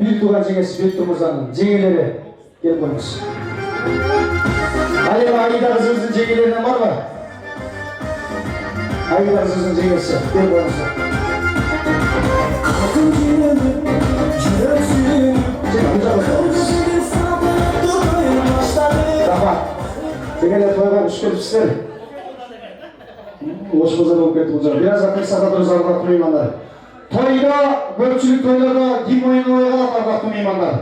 Bir tuğan jengesi Bektur Mırзаның жеңелері келіп қойыңыз. Аида қызымыздың жеңелерінен бар ма? Аида қызымыздың жеңесі келіп қойыңыз. Жеңелер тойға үш келіпсіздер. Ошымызда болып кетті бұл жағы. Biraz ақырсаға дұрыс арқақты меймандар. Тойда, көпшілік тойларда ким ойыны ойғалап арқақты меймандар.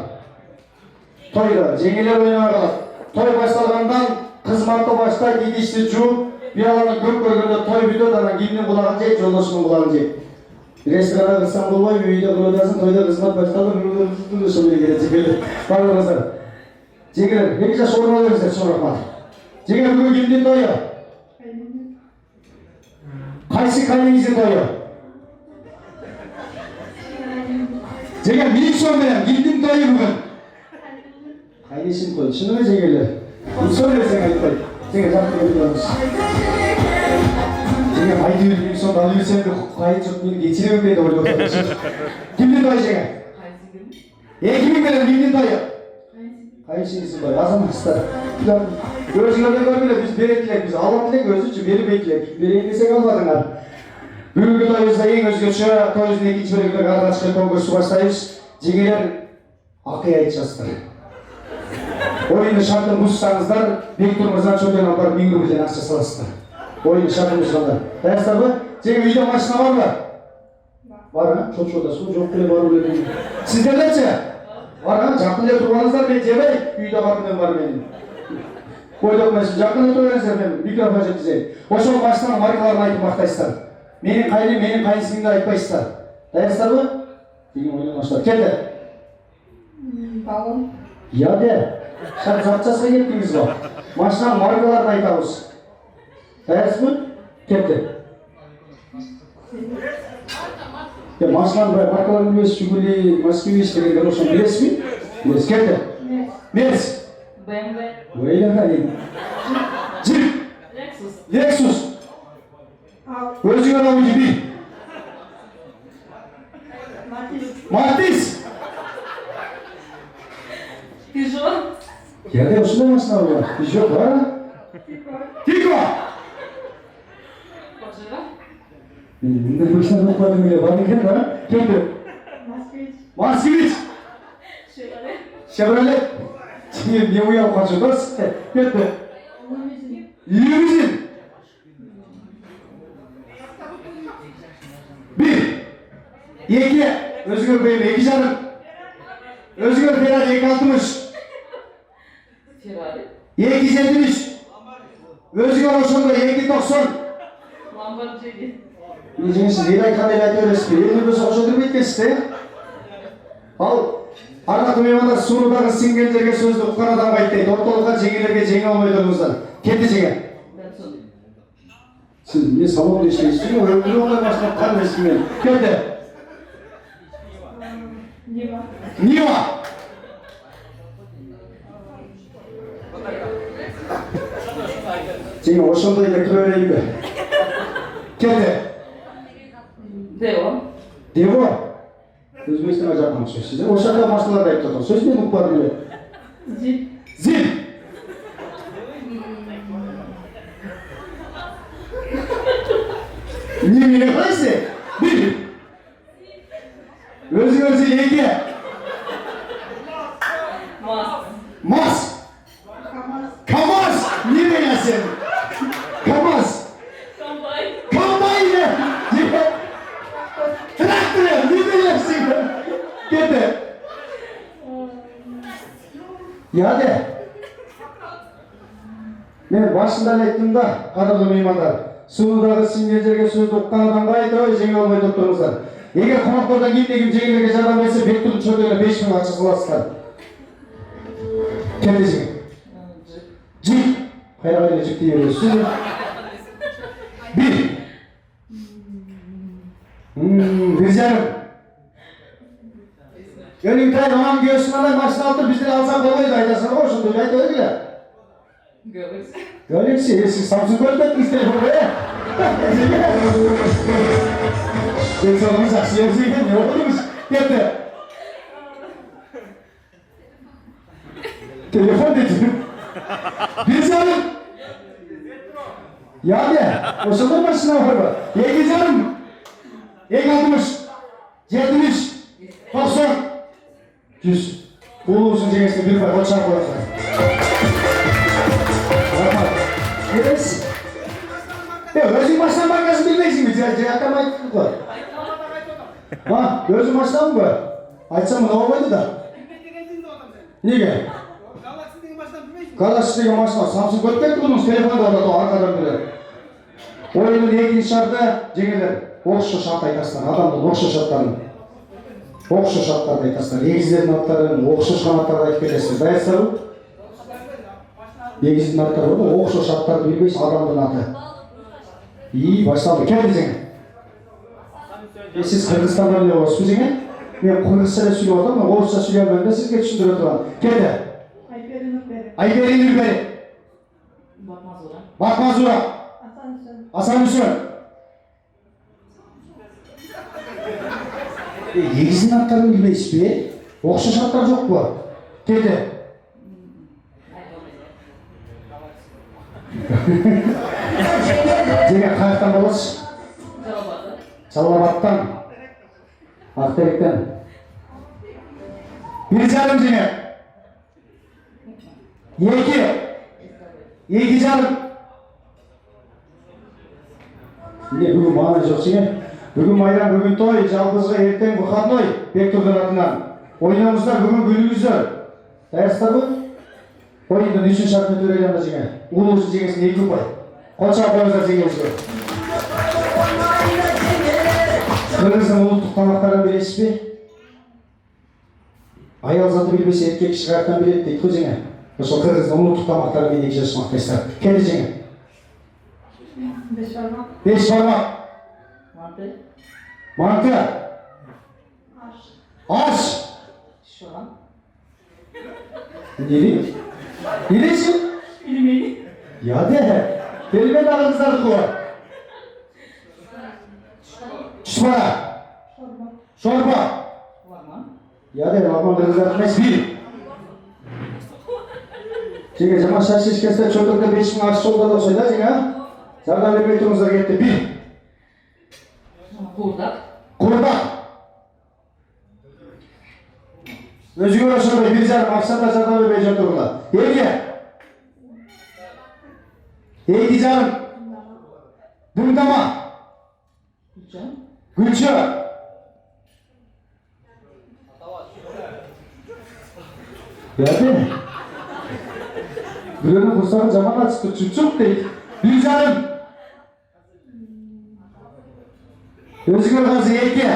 Тойда, жеңелер ойыны ойғалап. Той басталғандан қызматты башта кедешті жуып, бияланы көп көргенде той бүйді, данан кимнің құлағын жейт, жолдашының құлағын жейт. Ресторанда қырсан болмай, үйде құладасын, тойда қызмат басталды, үрді шылы келеді жегелер. Барлығыздар. Жегелер, екі жас орын алыңыздар, шын рахмат. Жегелер, бүгін кімден тойы? Қайсы қайныңызден тойы? Жегелер, менің сөйлем, кімден тойы бүгін? Қайнесін тойы, шынымен жегелер. Бұл сөйлесең айтпай. Жегелер, жақты келіп тұрмыз. Жегелер, айды өргенің сонда алып өсем де қайын жоқ, мені geçiremem бейді ойлы отырмыз. Кімден тойы жегелер? Кіммен келер, кімден тойы? Қайшыңыздың тойы, азаматыстар. Өзіңлерден көрмелер, біз беретілер, біз алатылек өзі бермейтілер. Берейін десек алмадыңар. Бүгінгі тойымызда ең өзгеше, тойымыздың екінші бөлігінде алғашқы конкурсы бастаймыз. Жеңелер ақи айтшастыр. Ойынды шартын бұзсаңыздар, Бектур Мырзаның шөтен алдар 1000 рубльден ақша саласыздар. Ойынды шартын бұзсаңдар. Дайынсыздар ба? Жеңіл үйде машина бар ма? Бар ма? Шот-шота су жоқ келе бару білетін. Сіздерлерше? Бар ма? Жақын деп тұрғаныздар мен жебей, үйде қартымен бар менің. Қойдық мәсін, жақын деп тұрғаныздар мен микрофон жеткізейін. Ошол машинаның маркаларын айтып мақтайсыздар. Менің қайным, менің қайынсыңымды айтпайсыздар. Дайынсыздар ба? Деген ойнан аштар. Келді. Балым. Яде. Шар жатчасқа кеттіңіз ба? Машинаның маркаларын айтамыз. Дайынсыз ба? Келді. Машинаның маркаларын білесіз, Жигули, Москвич дегендер ошаны білесіз бе? Білесіз. Келді. Мерс. BMW. Ойлан әлем. Джип. Lexus. Өзіңе науы жеби. Мартис. Peugeot. Яде осындай машина бар. Peugeot бар. Тико. Pajero. Мындай машина оқпадың еле бар екен, ба? Келді. Москвич. Chevrolet. Не уял қанша дұрыс? Келді. Лимузин. Bir. Екі. Өзіңе бейім 2,5. Өзіңе Ferrari 260. Ferrari. 273. Өзіңе Рошонда 290. Lamborghini. Ежіңізсіз ел айтқандай айта өресіз бе? Елді бөз оқшы отырып еткенсіз, Ал арқаты меймандар суырдағы сіңген жерге сөзді ұққан адам қайттайды. Орталыққа жеңелерге жеңе алмай тұрыңыздар. Келді жеңе. Сіз не салон ештейсіз бе? Өмірі оңай машина қан естімен. Келді. Нива. Жеңе ошондой кіре берейін бе? Келді. Devo. Devo. Өзбекстанға жақын сөзсіз. Осы жаққа машиналарды айтып тұрдың. Сөз мен ұқпадым бе? Zip. Zip. Не мені қалайсыз? Bir. Өзі екі. Maz. Maz. Kamaz. Не деген сен? Kamaz. Комбайн. Комбайн ne? Traktör. Ne деген сен? Келді. Яде. Мен басында айттым да, қадірлі меймандар. Суыдағы сіңген жерге сөзді ұққан адамға айтып, жеңе алмай тұрыңыздар. Егер қонақтардан кім жеңелерге жардам берсе, Бектурдың шөтегіне 5000 ақша саласыздар. Келді жеңе. Жип. Қайра жіп дей бересіз. Bir. Bir жарым. Önümden onun göğsünden başına altı bizden alsam dolayı da aydarsana boşun duymayı da öyle. Galaxy. Galaxy, siz Samsung görmettiniz telefonu be. Sen sorumuz aksiyonuz yiyken ne okudunuz? Geldi. Telefon dedim. Bir canım. Yani, o zaman başına var mı? Yeki canım. Yek 60, 70, 90, 100. Kulu olsun cengesine bir pay, koçak koyarsan. Bakma. Neresi? Ya, özün baştan bankası bilmeysin mi? Ceyaktan ayıklık var. Ha, gözüm baştan mı bu? Açsam mı ne olmaydı da? Niye? Galaxy maçta Samsung götürdü bunun telefonu da orada arkadan biri. Oyunun ilgili şartı cengeler. Okşu şart aytaslar, adamın okşu şartlarını. Okşu şartlarını aytaslar, yegizlerin atlarını, okşu şartlarını ayıp edesiniz. Dayatsar o? Yegizlerin atları orada, okşu şartlarını bilmeyiz adamın atı. İyi, başladı. Kendi cengi. Siz Kırgızistan'da bile olsun cengi. Ben Kırgızstan'da söylüyorum ama Oğuz'da söylüyorum ben de sizge düşündürüyor duralım. Kendi. Ayberin Ülberi. Bakmaz Ura. Hasan Hüsnü. Yegizin atlarını bilmeyiz be. Okşu şartlar yok bu. Kendi. Cengi kayaktan babası. Çalabat'tan. Akterik'ten. Bir canım Cengi. Yeki canım. Ne bugün bana yok Cengi. Bugün bayram, bugün toy, жалғызға ертең выходной, Бектұрдың атынан. Ойнамыздар, бүгін гүліміздер. Дайырсыздар ғой? Ойынның 3-ші шартын төрелемді Cengi. Ұлы үшін жеңесін 2 ұпай. Қоншақ қойыңыздар жеңемізге. Қырғыздың ұлттық тамақтарын білесіз бе? Аял заты білмесе еркек шығарттан біледі дейді ғой Cengi. Сол қырғыздың ұлттық тамақтарын мен 2 жасымақтайсыздар. Келді Cengi. 5 пармақ. Mantı. Aş. Ne diyeyim? Ne diyorsun? Bilmeyi. Ya de. Kelime de aranızda koy. Çorba. Çorba. Ya de babam aranızda koymaz bir. Çünkü zaman şaşış keste çocukta 5.000 aş çolda da söyle Cengi. Zardan vermeyi turunuzda gitti bir. Kurdak. Özgür Osmanlı bir zer maksatla zardan vermeyi turunda. Yeki canım. Dımdama. Gülçü. Geldi. Gülünün kursağın zamanla çıktı. Çuçuk değil. Bir canım. Özgür Gazi Yeki.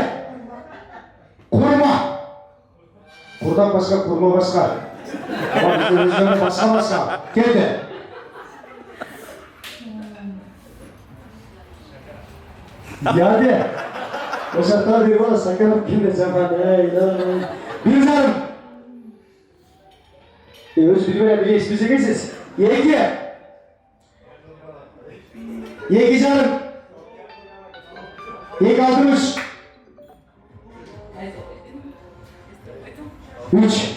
Kurma. Kurdan başka, kurma başka. Ama bizim Özgür'ün başka. Geldi. Geldi. O şartlar bir bana sakınıp kimde zaman. Bir canım. Özgür böyle bir isminize geçsiz. Yeki. Yeki canım. Yek 60. 3.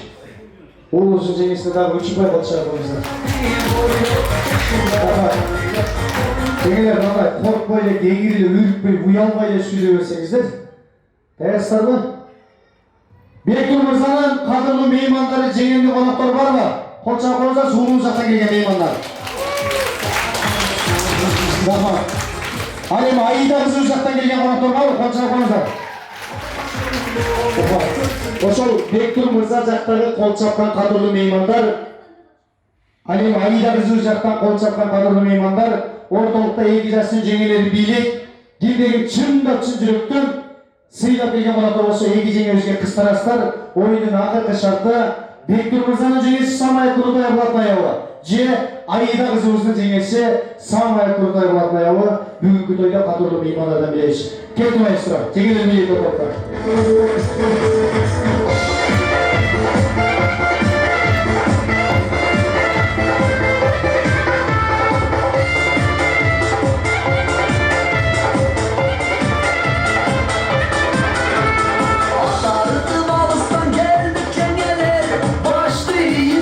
Oğlunuzun cengisinde daha 3 pay batışar yapalımızda. Cengiler vallahi korkmayla, gengiriyle, ürkmeyle, uyanmayla söyleyebilirseniz Dayatsızlar mı? Bektur Mırza'nın kadırlı meymanları, cengenli konaklar var mı? Koçak olursa soğuğun uzaktan gelgen meymanlar. Tamam. Hani Aida kızı uzaktan gelgen konaklar var mı? Koçak olursa. Ошол Бектур Мырза жактагы кол чапкан кадырлуу меймандар, ал эми Аида кызы жактан кол чапкан кадырлуу меймандар, ортолукта эки жаштын жеңелери бийлеп, кимдеги чындап чын жүрөктөн сыйлап келген конактар болсо эки жеңебизге кыз тарастар. Оюндун акыркы шарты Бектур Мырзанын жеңеси Самая Крутая Блатнаева же Аида кызыбыздын жеңеси Самая Крутая Блатнаева бүгүнкү тойдо кадырлуу меймандардан билебиз. Келди маэстро, жеңелер бийлеп отуруптар.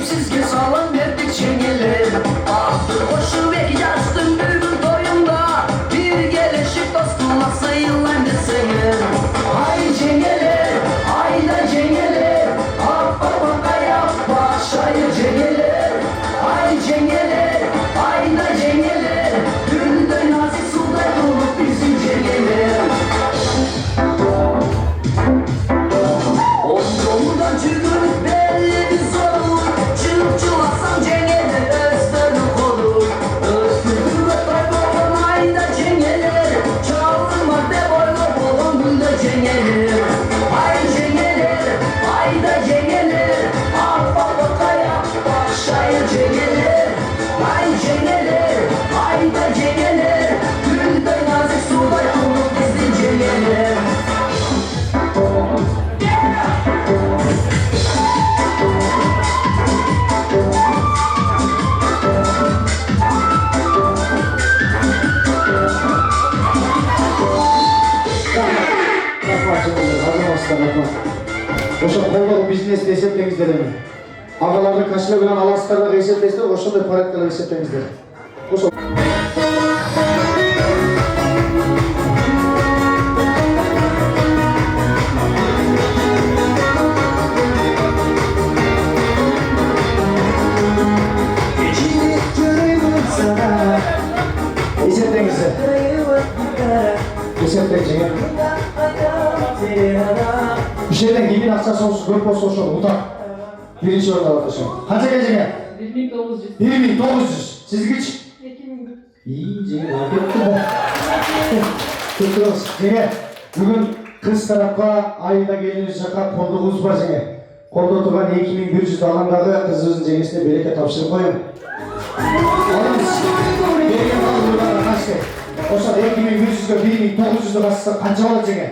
Sizge sağ рахмат. Ошо колдогу бизнес эсептеңиздер эми. Агаларды кашылы менен аласыздар эсептейсиздер, ошондой порядкалар эсептеңиздер. Ошо эсептеңиздер. Ушерден кимдин акчасы көп болсо ошо утат. Биринчи орунда алат ошо. Канча жеңе? 1900. 1900. Сизгичи? 2000. Жеңе Көтөрөңүз. Жеңе, бүгүн кыз тарапка айда келиниз жака колдогубуз бар жеңе. Колдо турган 2100 алаңдагы кызыбыздын жеңесине береке тапшырып коюң. Алыңыз. Береке тапшырып кашты. Ошо 2100-гө 1900 кашса канча болот жеңе?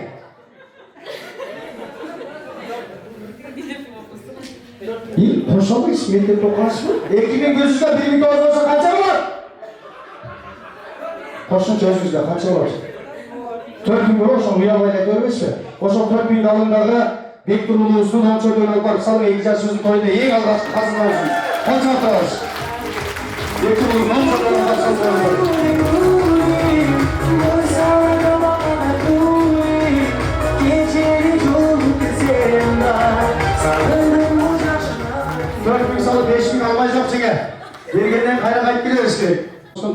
Кошолбойсуз, мектепте окугансызбы? 2100-гө 1900 болсо канча болот? Кошумча өзүңүзгө канча болот? 4000 болот, ошону уялбай айта бербейсизби? Ошо 4000 алымдагы Бектур уулубуздун 10 чөйдөн алып барып салып 2 жашыбыздын тоюнда эң алгачкы казынабызды канча атабыз? Бектур уулубуздун 10 чөйдөн алып барып салып 4000 салып 5000 алмай жок жеңе. Бергенден кайра кайтып келе бериш керек.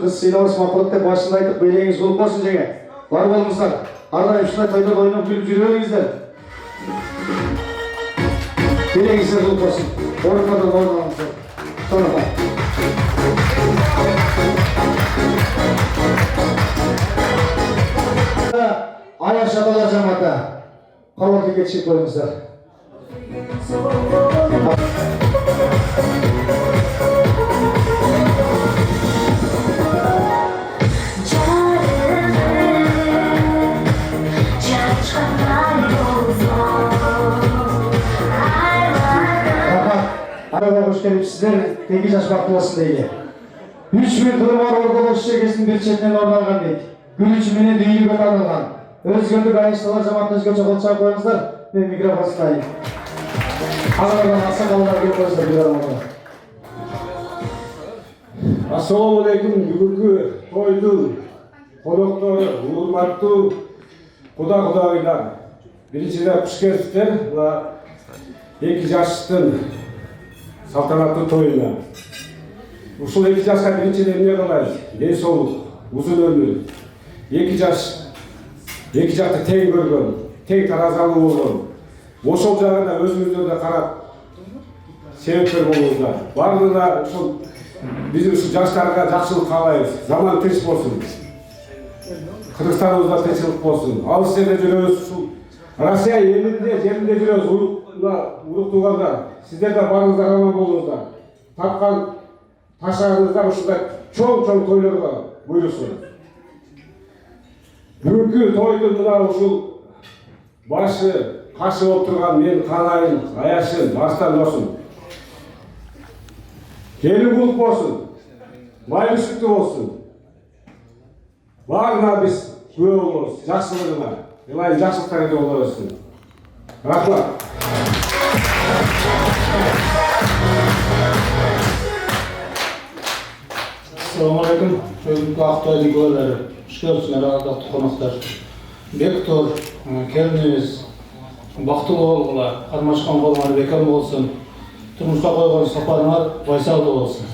Кыз сыйлабыз макулат деп башында айтып белеңиз болуп болсун жеңе. Бар болуңуздар. Ар дайым ушундай тойдо ойноп күлүп жүрө бериңиздер. Белеңиздер болуп болсун. Орундардан орун алыңыздар. Тоноко. Аяш аталар жамааты. Калотлукка чыгып коюңуздар. Araba hoş gelipsizler, 8 yaş vakti olsun deydi. 3000 kılı var orada boş çekesinin bir çetinden orlangan deydi. Gül içimine düğünü götürülgan. Özgürlük ayıştalar zamanında özgürce kolçağı koyunuzlar ve mikrofon sınayın. Ağlardan asıl kalınlar gibi koyunuzlar bir aramada. Assalamu alaikum, бүгүнкү тойдун коноктору, урматтуу куда-кудагыйлар. Биринчиден куш келипсиздер, мына 2 жаштын салтанаттуу тоюна. Ушул 2 жашка биринчиден эмне кылайбыз? Ден соолук, узун өмүр. 2 жаш, 2 жакты тең көргөн, тең таразалуу болгон. Ошол жагына өзүңүздөр да карап, себепкер болуңуздар. Бардыгына ушул биз ушул жаштарга жакшылык каалайбыз. Заман тынч болсун. Кыргызстаныбызда тынччылык болсун. Алыс жерде жүрөбүз, ушул Россия элинде, жеринде жүрөбүз. Урук туугандар, сиздер да барыңыздар аман болуңуздар. Тапкан ташагыңыздар ушундай чоң тойлорго буйрусун. Бүгүнкү тойдун мына ушул башы кашы болуп турган мен канайым, аяшым, баштан болсун. Келин кулук болсун, май үстүктүү болсун. Баарына биз күбө болобуз, жакшылыгына. Илайым жакшылыктар эле боло берсин. Рахмат. Assalamu alaikum. Бүгүнкү Ақтойдун куәлери. Куш келипсиңер ардактуу коноктор. Бектур келинибиз бактылуу болгула, кармашкан болгону бекем болсун. Турмушка койгон сапарыңар байсалдуу болсун.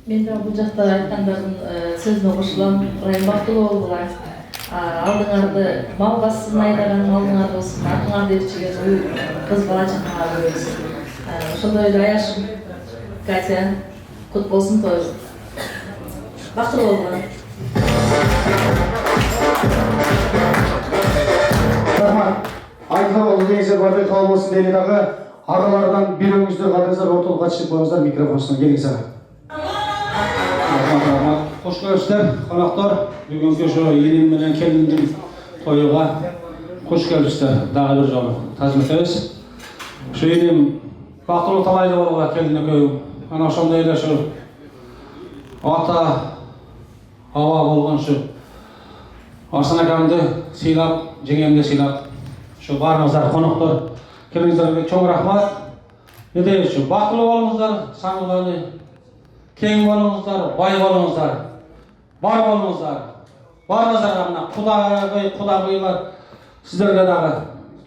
Мен de bu жақта айтқандардың сөзіне қосылам. Ырайым бақтылуу болуңар. Алдыңарды мал бассын айдаған алдыңар болсын. Артыңарды ертеген ұл қыз бала жақынға бөлөсүн. Ошондой эле аяшым Катя кут болсун тойу. Бактылуу болуңар. Рахмат. Айтқан ол деңіздер барды қабыл болсын дейін дағы ағалардан бирөөңүздөр калдыңыздар ортолукка чыгып коюңуздар микрофонусун келиңиз ага. Рахмат. Кош келипсиздер, коноктор. Бүгүнкү ошо элим менен келиндин тоюга кош келипсиздер. Дагы бир жолу тазим этебиз. Ошо элим бактылуу талайлуу болууга келдин экөөү. Ana ошондой эле ошо ата Ава болған şu Арсан акамды сыйлап, жеңемді сыйлап, şu барыңыздар қонақтар, келіңіздерге чоң рахмат. Неде şu бақылы болыңыздар, саңылғаны, кең болыңыздар, бай болыңыздар, бар болыңыздар. Барыңыздарға мына құдағилар сіздерге дағы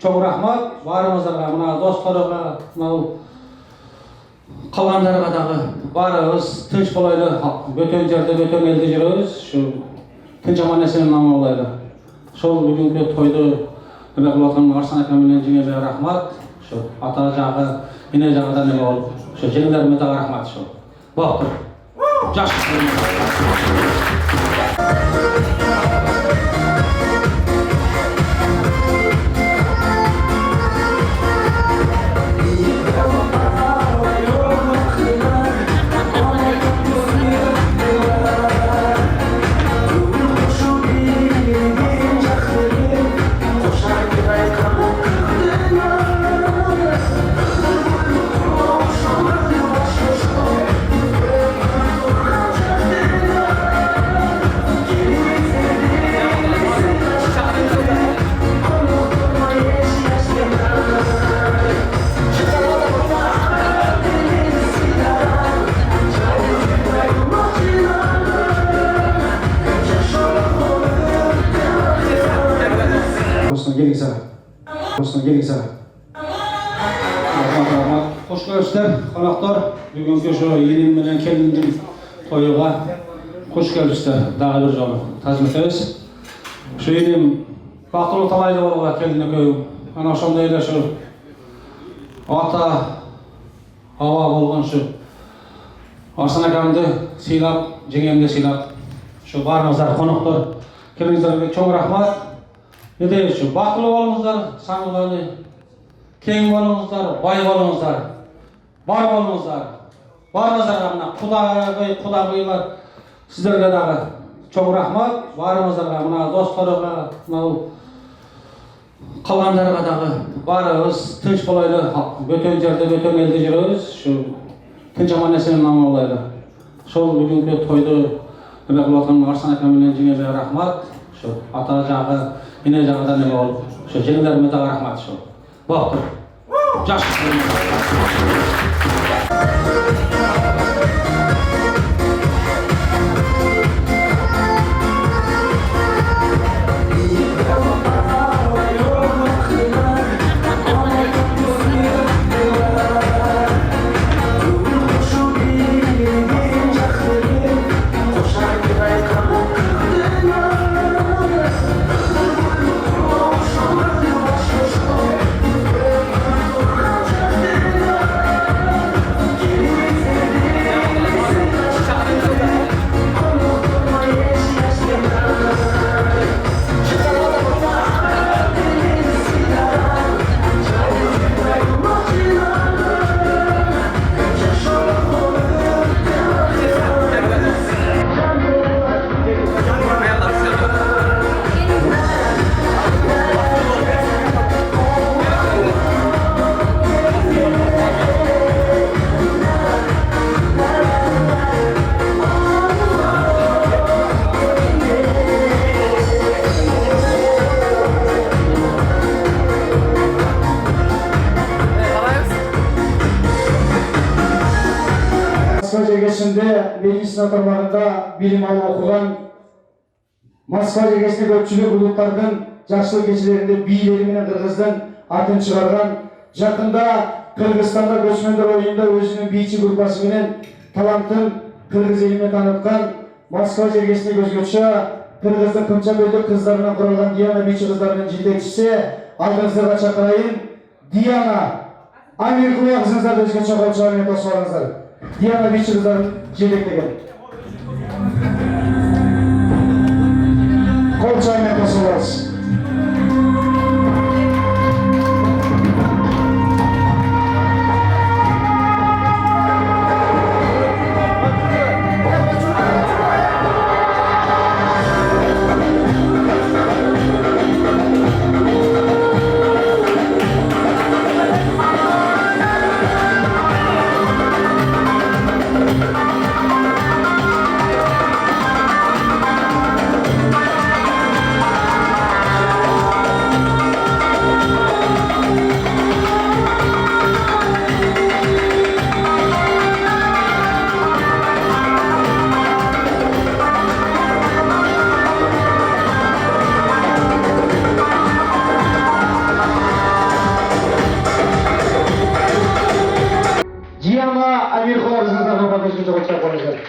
чоң рахмат. Барыңыздарға мына достарға, мынау қалғандарға дағы барыңыз тыныш болайлы, бөтен жерде, бөтен елде жүріңіз. Şu tinch amon eson bo'ladi. Сол бүгінгі тойды nima qilib o'tgan Arsan aka bilan jingga rahmat. Shu ota jag'i, ina jag'idan nima olib, shu jinglarimizga rahmat shu. Bo'pti. Yaxshi. Hoş geldinizler, konaklar. Bugünkü şu yenim bilen kelindim toyuğa hoş geldinizler. Daha bir jolu tazmin etiriz. Şu yenim bakılı talaylı olarak kendine koyup, ana şonday da şu ata hava bolgan şu Arsan akamды сыйлап, жеңемді сыйлап, şu барыңыздар konaklar, келіңіздерге чоң рахмат. Неде şu бақылы болыңыздар, саңылғаны, кең болыңыздар, бай болыңыздар, бар болыңыздар. Барыңыздарға мына құдағилар сіздерге дағы чоң рахмат. Барыңыздарға мына достарға, мынау қалғандарға дағы барыңыз тыныш болайлы, бөтен жерде, бөтен елде жүріңіз. Şu tinch amon eson bo'ladi. Сол бүгінгі тойды nima qilib o'tgan Arsan aka bilan jingga rahmat. Şu ota jag'i, ina jag'idan nima olib, shu jinglarimizga rahmat shu. Bo'pti. Yaxshi. Медицина тармағында білім алып оқыған Москва жергесінде көпшілік ұлттардың жақсылық кешелерінде билері мен қырғыздың атын шығарған, жақында Қырғызстанда көшмендер ойында өзінің бийчі группасымен талантын қырғыз еліне танытқан Москва жергесінде өзгөчө қырғыздың Қымчабөлдік қыздарынан құралған Диана бийчі қыздарының жетекшісі алдыңыздарға шақырайын. Диана, Америкалық қызыңыздарды өзгөчө қолшағымен қосып алыңыздар. Diana бийчи кыздарын жетектеген. Кол чаймен косуп алыңыз. özgürce koçak koyacak.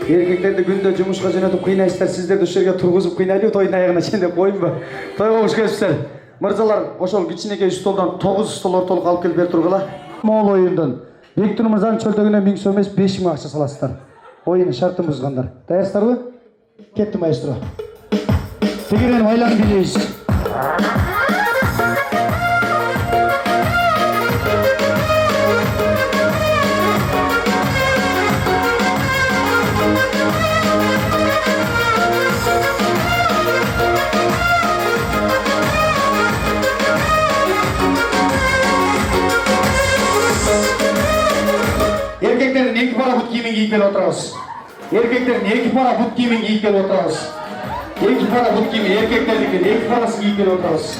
Erkeklerdi günde жұмышқа жөнөтүп кыйнайсыздар, сиздерди ушул жерге тургузуп кыйнайлыбы тойдун аягына чейин деп коеюнбу? Тойго кош келипсиздер. Мырзалар, ошол кичинекей столдон 9 стол ортолук алып келип бер тургула. Моол оюндан Бектур мырзанын чөлтөгүнө 1000 сом эмес 5000 акча саласыздар. Оюнун шартын бузгандар. Даярсыздарбы? Кетти маэстро. Тегерен айланып билебиз. Erkeklerin iki para but kiyimini giyip gelip oturabız. Erkeklerin iki para but kiyimini giyip gelip oturabız. İki para but kiyimi erkeklerdikin iki parasını giyip gelip oturabız.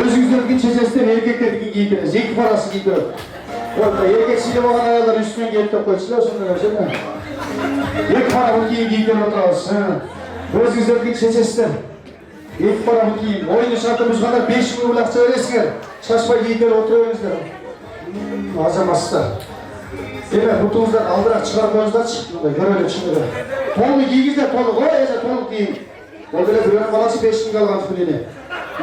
Özünüzdeki çeşesler erkeklerdikin giyip geliriz. İki parasını giyip gelip. Orada erkeksiyle bakan ayarlar üstüne gelip de koysunlar sonra görsene. İki para but kiyimi giyip gelip oturabız. Özünüzdeki çeşesler. İki para but kiyim. Oyunu şartımız kadar 5 bin ulakça öylesine. Şaşpay giyip gelip oturuyorsunuzlar. Azamazsızlar. Demek butunuzdan aldırak çıkar koyunuzlar çıktığında görelim şimdi. Tolu giygizler tolu, o eze tolu giyin. O böyle bir balası 5 bin kalgan tüpüleni.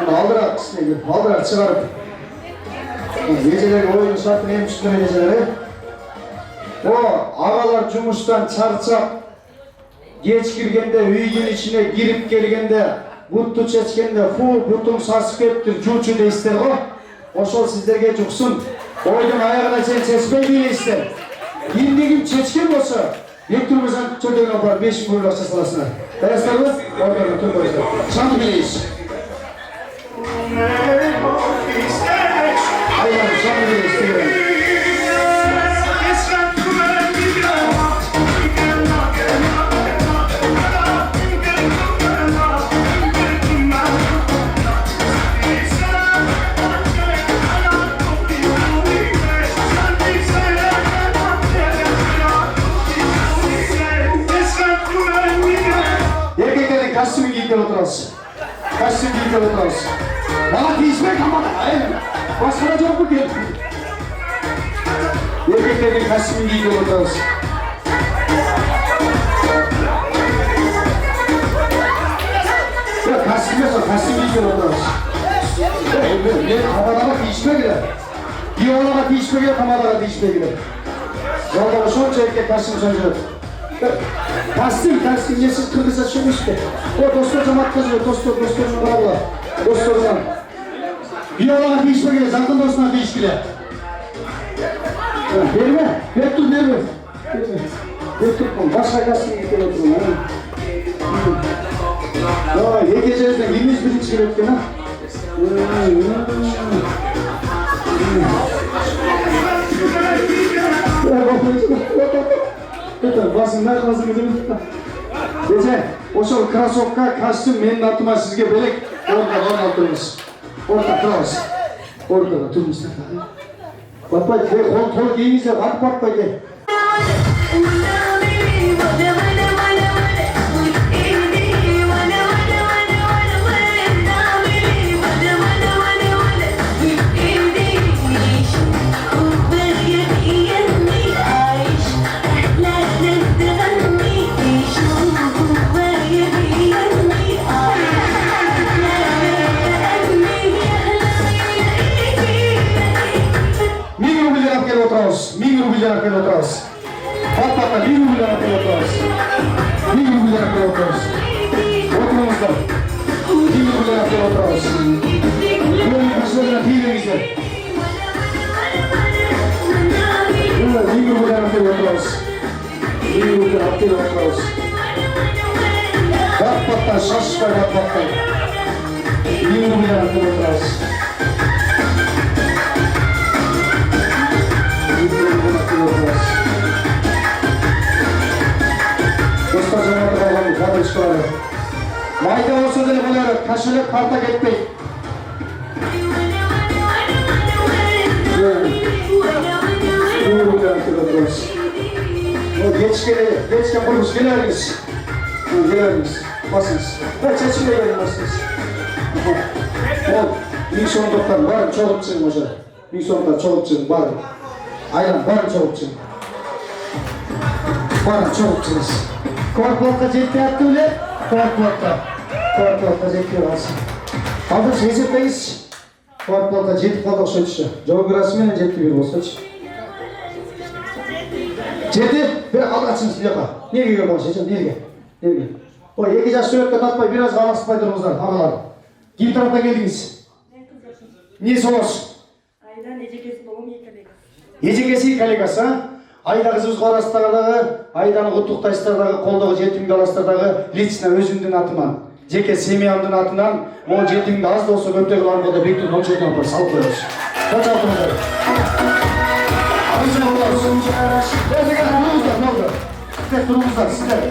Bunu aldırak çıkarıp. Geceleri oyunu şartın en üstüne geceleri. O ağalar cumuştan çarçap, geç girgende, üyün içine girip gelgende, buttu çeçkende, butun sarsıp ettir, cuçu de ister o. Oşol sizlerge cuksun. Oydun ayağına sen çeçmeyi bile ister. Yindigim çeçken olsa, Bektuр mırзан çöltөгүнө апарып 5 000 акча саласыңар. Даярсыздарбы? Ордон тур коюңуздар. Шанды билейиз. Айлан шанды билейиз. Kostümü giyip gel oturasın. Kostüm giyip gel oturasın. Bana değişmek ama. Başka da çok mu geldi? Erkeklerin kostümünü giyip otururuz. Ya kostüm yok, kostüm giyip otururuz. Kamadaga değişme gider. Bir oğlana değişme gider, kamadaga değişme gider. Yolda şunca erkek kostüm sanırım. Kostüm nesiz kırgıza çıkmış işte. O dostlar cemaat kazıyor, dostlar cemaatla. Dostlarla. Bir oğlana değişme gider, zaten dostlar değiş gider. Verme, ver dur verme. Ver tutma, başka kostüm giyip oturun. Ya, yekeceğizden 21. kilometre ha. Basınlar kazı gidelim. Gece, o şol krasovka kostüm menin atıma sizge belek orada oturmuş. Orada kras. Orada durmuşlar. Bak, kol giyinizler, bak gel. Aquele atrás. Bak, 1 milyon aquele atrás. 1 milyon aquele atrás. Oturmamız da. 1 milyon aquele atrás. Böyle başlarına hilemize. 1 milyon aquele atrás. 1 milyon aquele atrás. Bak, şaşkar bak. 1 milyon aquele atrás. Dostlar cemaatı bağlanmış, hadi çıkaralım. Mayda olsa da böyle kaşılık partak etmeyin. Geçken koymuş, geleriniz. Basınız. Çeçile gelin basınız. Bir son doktor, varın çoluk çıkın hocam. Bir sonunda çoluk çıkın, varın. Aynen, varın çoluk çıkın. Varın çoluk çıkınız. Korkmakta ciddi yaptı öyle. Korkmakta ciddi yapasın. Aldınız, hesaplayız. Korkmakta ciddi kaldık şu düşü. Geografisiyle ciddi bir olsa hiç. Ciddi, bir açınız bir yaka. Niye giyiyor başlayacağım, niye giyiyor? O yekeceğiz sürekli tatmayı, biraz kalasıpay durumuzdan, analar. Gibi tarafta geldiniz. Niye soruyorsun? Aydan ecekesi babam yekelegas. Ecekesi yekelegas ha? Ayda kızımız qarastardagı, aydanı құттықтайсыздардагы, қолдағы жетімді аластардағы лично өзімдің атыман, жеке семьямдың атынан, ол жетімді аз да болса көптеген армада бектің очойтын апар салып қоямыз. Қанша алтымыздар? Қанша боласыз? Тұрыңыздар, не oldu? Сіздер тұрыңыздар, сіздер.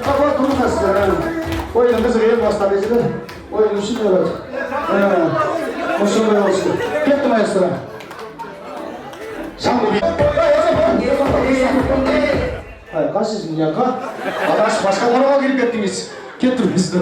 Тұрыңыздар сіздер. Ойының қызық ел бастап езілер. Ойының үшін өреді. Осындай болсын. Кеттім айыстыра. Шамды бейт. Hayır, kaçsınız ya? Arkadaş başka tarafa girip ettiniz. Getir bizden.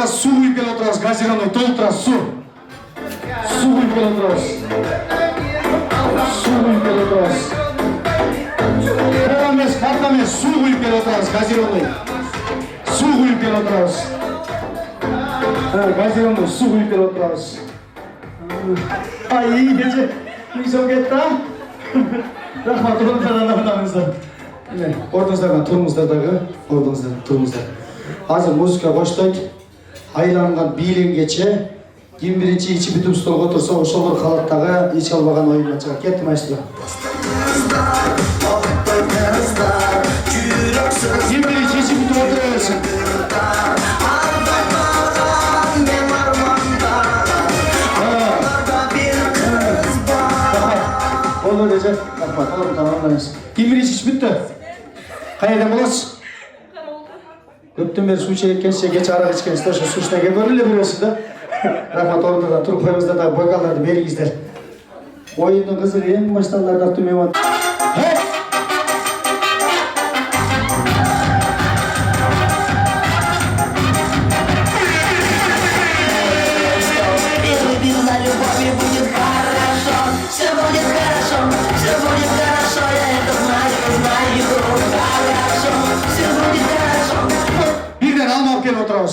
Su quyup kelip oturasiz, gazirani to'ldirasiz, su. Su quyup kelip oturasiz. Su quyup kelip oturasiz. Karta emas, su quyup kelip oturasiz, gazirani. Su quyup kelip oturasiz. Gazirani su quyup kelip oturasiz. Ay, iyi gece. Ne so'm ketdi ha? Rahmat, o'rningizdan. O'rningizdan turmuzlar. Hozir muzika boshlaylik. Айланған бийленгече 21-чи ичи бүтүн столго отурса ошолор халаттагы ич албаган оюндан чыгат. Кетти маэстро. 21-чи ичи бүтүн отура берсин. Болду дече. Рахмат. Олорун тамамдайбыз. 21-чи ич бүттү. Кайерден болосуз? Көптен бeri су içerkense geç ara içkense şu su içine görünüyle biliyorsun da. Rahmat ortadan turup koyumuzda da boykallarını veringizler. Oyunun kızı en başlarlardan tümevan. Hey! Birden alma gel oturalım.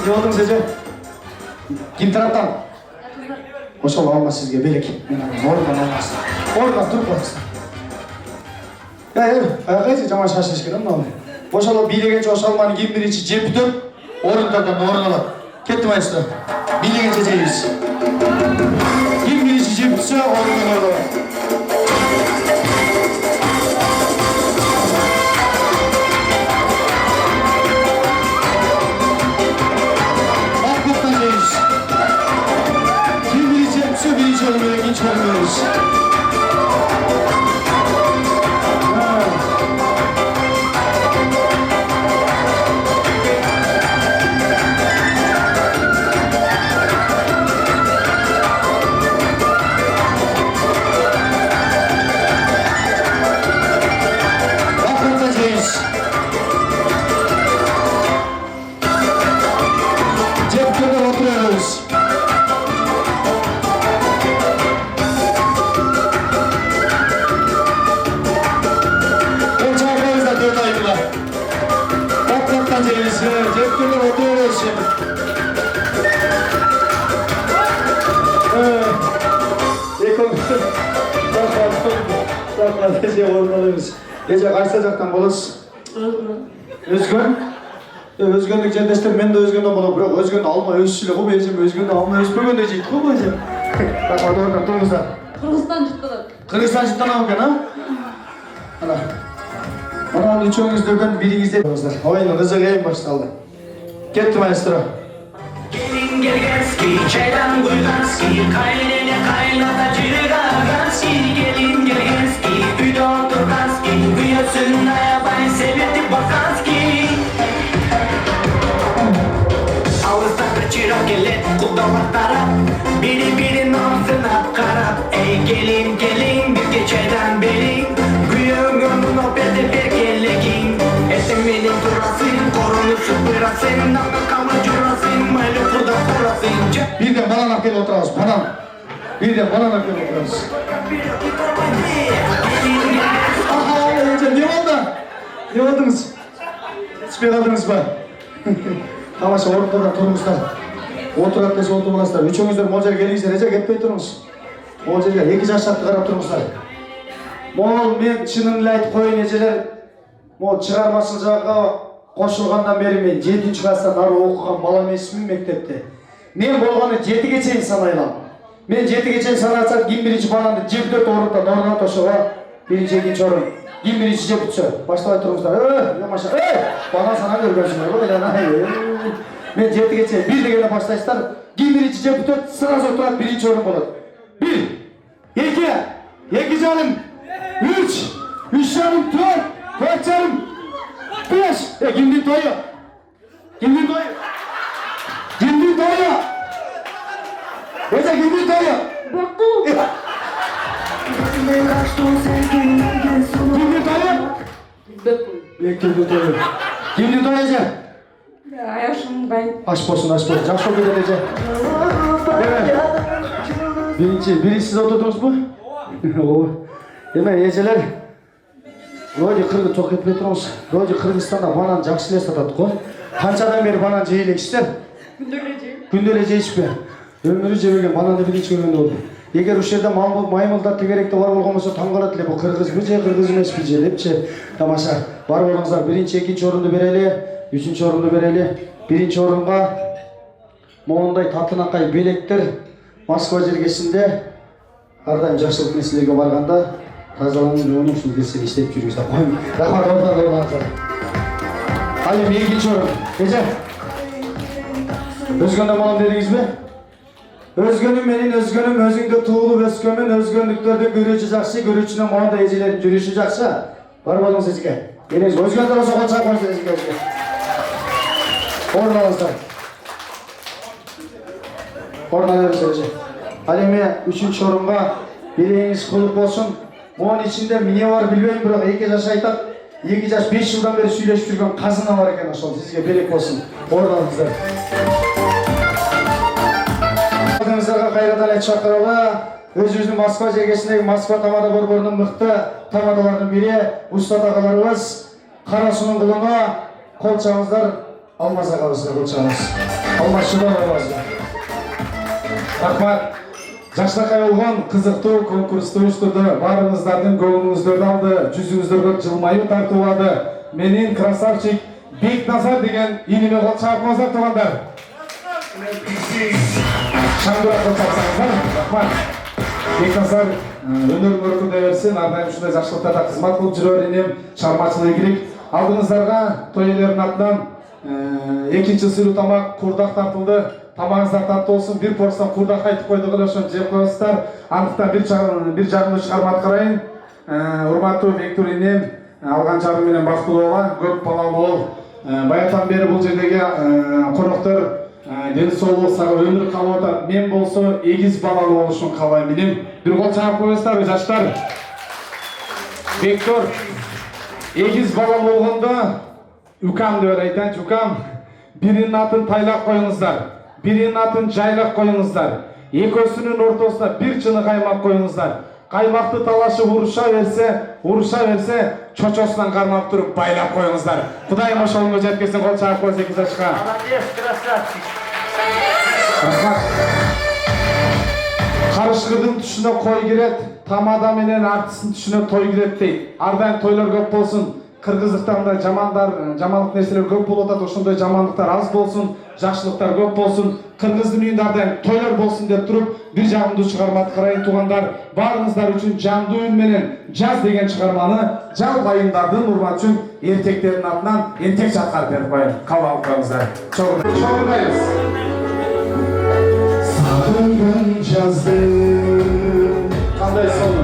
Ne oldu Sece? Kim taraftan? Oşal almaz sizge belki. Oradan almaz. Oradan dur koyasın. Ya ayakaysa cama şaşırış giren ne oldu? Oşal bilegen oşalmanı kim birinci cepi dön. Orundadan orundalar. Kettim ayısta. Bilegen ceceyiz. Kim birinci cepi tüse orundalar. Birinci olmuyor, ikinci olmuyoruz. Bakırtacağız. Cepkede oturuyoruz. Cepkede oturuyoruz şimdi. Bakma, gece ormalıyız. Gece kaçta jaktan bolasiz? Özgün. Özgünlük жерлештер мен де өзгөндөн болом, бирок өзгөндү алма өсүшүлө го бежим, өзгөндү алма өспөгөндө жейт го бежим. Рахмат ордон туруңуздар. Кыргызстан жыттылар. Кыргызстан жыттанам экен, а? Ана. Анан үчөөңүздөн бириңизде болуңуздар. Оюндун кызыгы эң башталды. Кетти маэстро. Gelin gelgenski, çaydan kuyganski, kaynene kaynata çırıgaganski. Gelin gelgenski, üyde oturganski, üyesinin ayabay seveti bakanski. Ağızdan çırak gelet, kuldamak taraf, biri birinin ağzına karap. Ey gelin gelin, bir geçeden beri, güyün gönlün o bede bir gelekin. Etemenin durasın, korunuşu pırasın, nakı kavlu curasın, maylı kurda kurasın. Birden bana gel oturalım, bana. Birden bana gel oturalım. Aha, ne oldu? Ne oldunuz? Hiçbir kaldınız mı? Tamam, ortada turmuşlar. Oturak dese oturmazlar. Üçüngüzler moğol жерге келиңиздер, эже кетпей туруңуз. Moğol жерге 2 жашақты карап туруңуздар. Moğol мен чынын эле айтып коеюн эжелер. Moğol чыгармачылыгга кошулгандан бери мен 7-класстан ары окуган бала эмесмин мектепте. Мен болгону 7ге чейин санайлам. Мен 7ге чейин санасам ким биринчи бананды жеп өтөт орундан ошого биринчи экинчи орун. Ким биринчи жеп өтсө баштабай туруңуздар. Ямаша. Бана санап көргөнсүңөр го эле. Мен 7ге чейин 1 дегенде баштайсыздар. Ким биринчи жеп өтөт, сразу турат биринчи орун болот. 1, 2, 2 жарым, 3, 3 жарым, 4, 4 жарым, 5. Кимдин тою? Кимдин тою? Кимдин тою? Эже кимдин тою? Кимдин тою? Кимдин тою? Кимдин тою эже? Аяшым кайын. Аш болsun, аш болsun. Жакшы болуп кетет эже. Биринчи сиз отурдуңузбу? Ооба. Эме эжелер вроде кыргыз чок кетпей туруңуз. Вроде Кыргызстанда банан жакшы эле сатат го. Канчадан бери банан жей элексиздер? Күндө эле жейишпи? Өмүрү жебеген бананды биринчи көргөндө болду. Эгер ушул жерде маймылдар тегеректе бар болгон болсо таң калат эле, бул кыргызбы же кыргыз эмеспи же депчи. Тамаша. Бар болуңуздар, биринчи, экинчи орунду берели, үчүнчү орунду берели. Биринчи орунга моундай татынакай белектер Москва жергесинде ар дайым жакшылык нерселерге барганда тазалануу жөнүндө ушул нерсени иштеп жүрүңүздөр. Коюм. Рахмат ордуңуздар. Ал эми экинчи орун. Эже. Өзгөндөн болом дедиңизби? Özgönüm menin özgönüm, özüngde tuğulup öskönmün, özgönlüklerde görücü jakşı, görücünün moğda ejelerin жүрüşü jakşı. Бар болуңуз эжеке. Келеңиз, өзгөндөр болсо кол чаап коюңуз эжеке. Орун алыңыздар. Орун алыңыз эже. Ал эми 3-орунга биреğiniz кулук болсун. Монун ичинде эмне бар билбейм, бирок 2 жаш айтат. 2 жаш 5 жылдан бери сүйлөшүп жүргөн казына бар экен, ошол сизге белек болсун. Орун алыңыздар. Алдыңыздарга кайрадан эле чакыралы. Өзүбүздүн Москва жергесиндеги Москва тамада борборунун мыкты тамадаларынын бири устат агаларыбыз Кара суунун кулуна кол чабыңыздар. Алмаз агабызга кол чабыңыз. Алмаз агабызга. Рахмат. Жакшынакай болгон кызыктуу конкурсту уюштурду. Баарыңыздардын көңүлүңүздөрдү алды, жүзүңүздөргө жылмаюу тартуулады. Менин красавчик Бекназар деген иниме кол чаап коюңуздар туугандар. Шаңдыраак кол чапсаңыздар. Рахмат. Бекназар өнөрүн өркүндөй берсин, ар дайым ушундай жакшылыктарда кызмат кылып жүрөр инем, чыгармачылыгы ийгилик. Алдыңыздарга той ээлеринин атынан экинчи сыйлуу тамак курдак тартылды. Тамагыңыздар таттуу болсун. Бир порцион курдак айтып койдук эле, ошону жеп коесуздар. Андыктан бир жагымды чыгарма аткарайын. Урматтуу Бектур инем, алган жарым менен бактылуу бола, көп балалуу бол. Баягыдан бери бул жердеги коноктор ден соолук сага өмүр калып атат. Мен болсо 8 балалуу болушун каалайм инем. Бир кол чаап коесуздар жаштар. Бектур 8 балалуу болгондо укам деп айтайынчы, укам. Биринин атын Тайлак коюңуздар. Биринин атын Жайлак коюңуздар. Экөөсүнүн ортосуна бир чыны каймак коюңуздар. Каймакты талашып уруша берсе, чочосунан кармап туруп байлап коюңуздар. Кудайым ошолуңго жеткизсин, кол чаап коюңуз 2 жашка. Молодец, красавчик. Карышкырдын түшүнө кой кирет, тамада менен артистин түшүнө той кирет дейт. Ар дайым тойлор көп болсун. Кыргыздыктанда жамандык нерселер көп болуп атат, ошондой жамандыктар аз болсун, жакшылыктар көп болсун. Кыргыздын үйүндө ар дайым тойлор болсун деп туруп, бир жагымдуу чыгарма аткарайын туугандар. Баарыңыздар үчүн жандуу үн менен Жаз деген чыгарманы жалгайымдардын урматы үчүн эртектердин атынан энтек жаткарып берип коеюн. Кабыл алып коюңуздар. Чогундайбыз. Сагындым жазды. Кандай сону?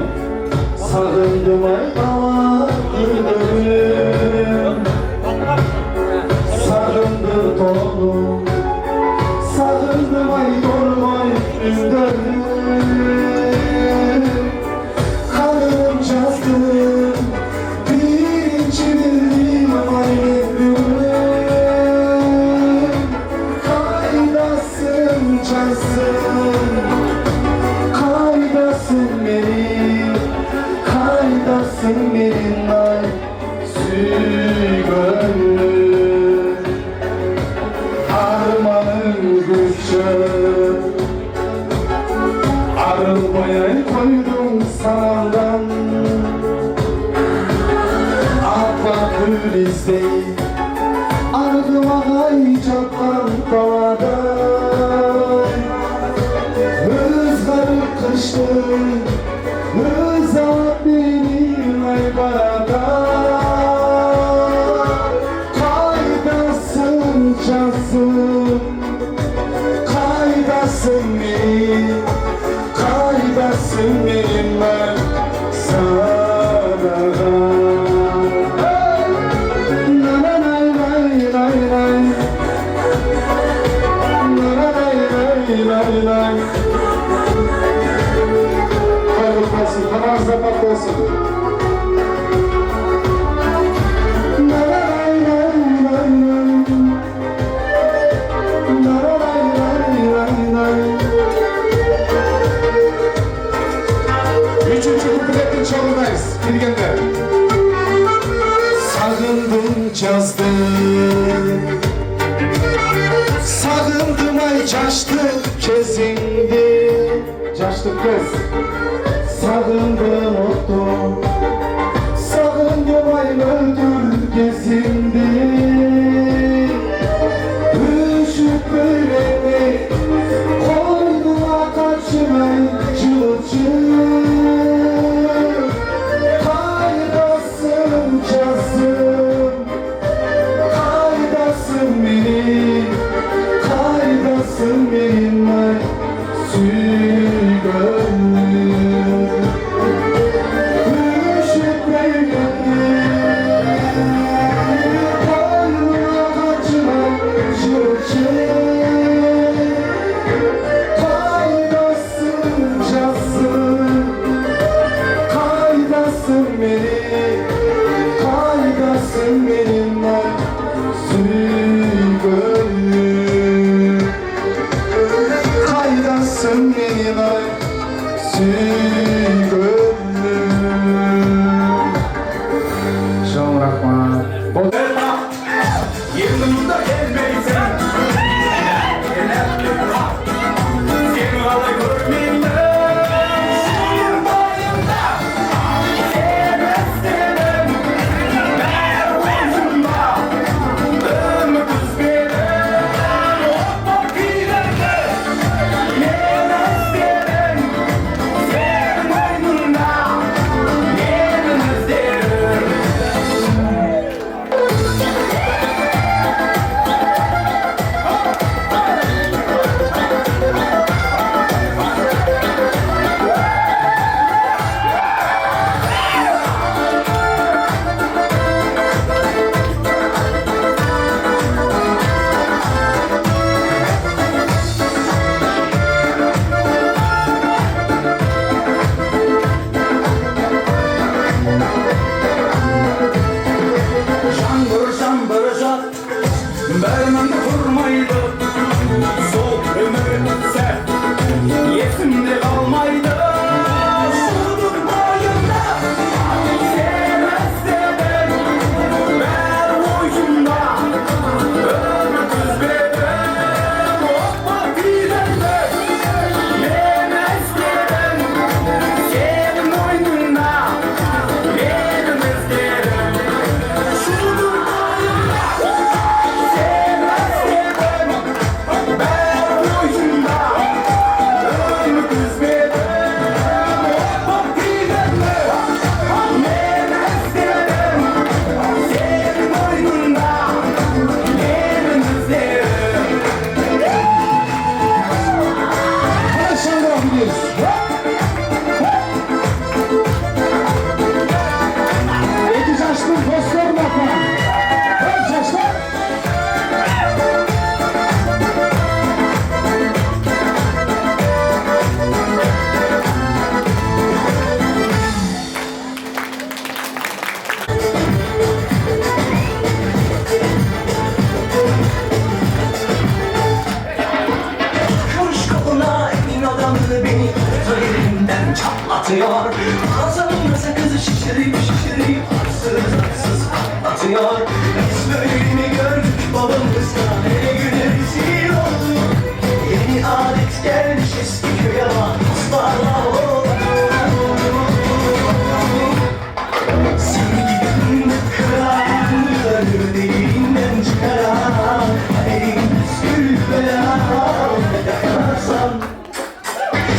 Сагындым айкала күндөрүм. Сагынды тону. Sağındım ay dormay ündörüm. Kanım жазdım, birinci bildim ay ömrüm. Kaydasın жазdım, kaydasın benim, kaydasın benim ay süygönlüm. Armanın güçü, arılmaya koydum sanandan. Akbak gülizdeyi, ardıma kayacaktan daladan. Rızgarı kıştım, rızak benim ay baradan. Kaydasın жазым, kaydasın benim, kaydasın benim ben sana. Hayırlı olsun, kanalınıza tatlı olsun. Üçüncü kupletin çalındayız. Bilgenler. Sağındım жазdım. Sağındım ay caştık kezindi. Caştık kez. Sağındım ottum. Sağındım ay öldür gezindi. Üşüp böleni koynuma kaçmay çılçıl. Kaydasın жазым, kaydasın benim, kaydasın benim ay süy gönlüm. Çok rahmat. Yanımda gelmeysen seni hala görmeyeyim senin boyunda sevmezsem ver ucunda ömür benim o pilerde yemezsem senin boynunda yemezsem. Şambıracak Bermen kurmaydı Soğuk ömür bitse Yetimde kalmaydı Şudur boyunda Sevmezsem Ver boyunda Ömür kız benim Hoppa bilemde Yemezsem Senin boynunda Yemezsem Şudur Kuş koluna emin adamı beni yerinden çatlatıyor. Ağzımda sakızı şişirip arsız patlatıyor. Biz böyle mi gördük babamızdan hele güne rezil olduk. Yeni adet gelmiş eski köye bak dostlarla oldu. Seni gibi kıranları deliğinden çıkaran elim püskül belam yakarsan.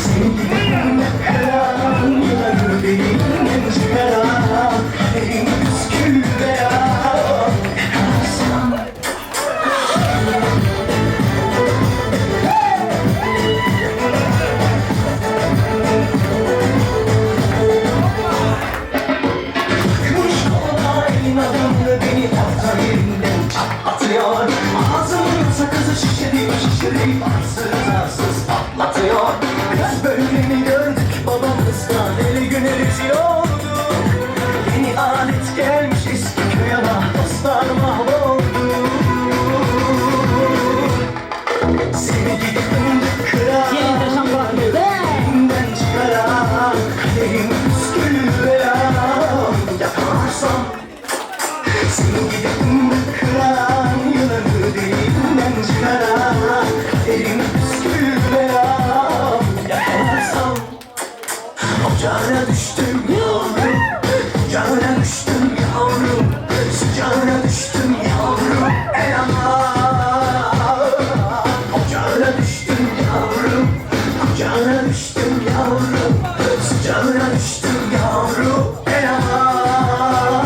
Seni gibi kıranları deliğinden çıkaran elim püskül belam yakarsan. Kuş koluna elin adamı beni orta yerinden çatlatıyor. Ağzımın sakızı şişirip arsız patlatıyor. Biz böyle mi gördük babamızdan ele güne rezil olduk. Yeni alet gelmiş eski köye bak dostlar mahvoldu. Seni gidip fındık kıran elinden çıkaran kaderim püskül belam yakarsam. Seni gidip fındık kıran yılanı deliğinden çıkaran kaderim püskül belam yakarsam. Ocağına düştüm yavrum, ocağına düştüm yavrum, sıcağına düştüm yavrum, el aman. Ocağına düştüm yavrum, kucağına düştüm yavrum, sıcağına düştüm yavrum, el aman.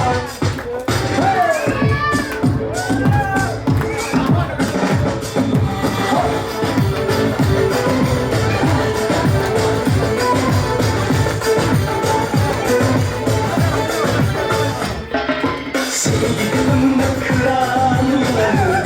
Seni gibi fındık kıran yılanı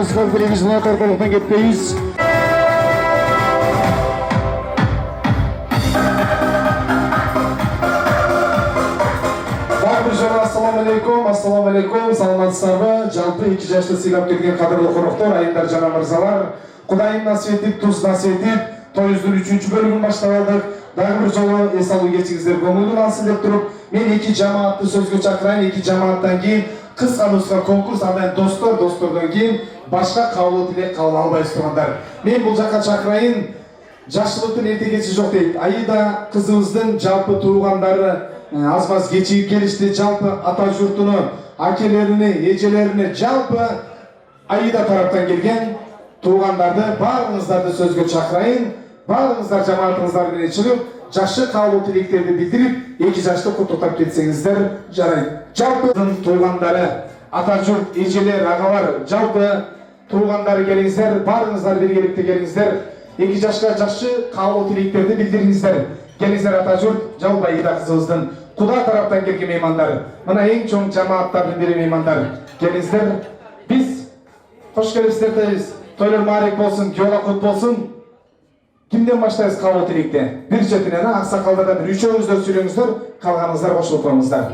музыкалық білеміз, мұны торқылықтан кетпейіз. Ассаламу алейкум, саламатсыздарбы? Жалпы 2 жашты сыйлап келген қадірлі қонақтар, айымдар, жана мырзалар. Құдайым насip етіп, туыс насip етіп, тойымыздың 3-ші бөлігін баштап алдық. Дағы бір жолы ес алу кетсеңіздер көңілін алсын деп тұрып, мен 2 жамаатты сөзге шақырайын. 2 жамааттан кейін қысқа нұсқа конкурс, андан достардан кейін башқа қаулы тілек қабыл албайсыз тұрғандар. Мен бұл жаққа шақырайын. Жашылықтың ертегесі жоқ дейді. Аида қызымыздың жалпы туғандары аз-маз кечигип келишти. Жалпы ата журтуну, акелерине, эжелерине, жалпы Аида тараптан келген туғандарды баарыңыздарды сөзгө чакырайын. Баарыңыздар жамаатыңыздар менен чыгып, жашы каалуу тилектерди билдирип, 2 жашты куттуктап кетсеңиздер жарайт. Жалпы туғандары, ата журт, эжелер, агалар, жалпы туғандары келиңиздер, баарыңыздар биргеликте келиңиздер. 2 жашка жакшы каалоо тилектерди билдириңиздер. Келиңиздер ата журт жалпы Аида кызыбыздын Куда тараптан келген меймандар. Мына эң чоң жамааттардын бири меймандар. Келиңиздер. Биз кош келипсиздер дейбиз. Тойлор маарек болсун, жолу кут болсун. Кимден баштайбыз каалоо тилекти? Бир четинен аксакалдардан үчөөңүздөр сүйлөңүздөр, калганыңыздар кошулуп коюңуздар.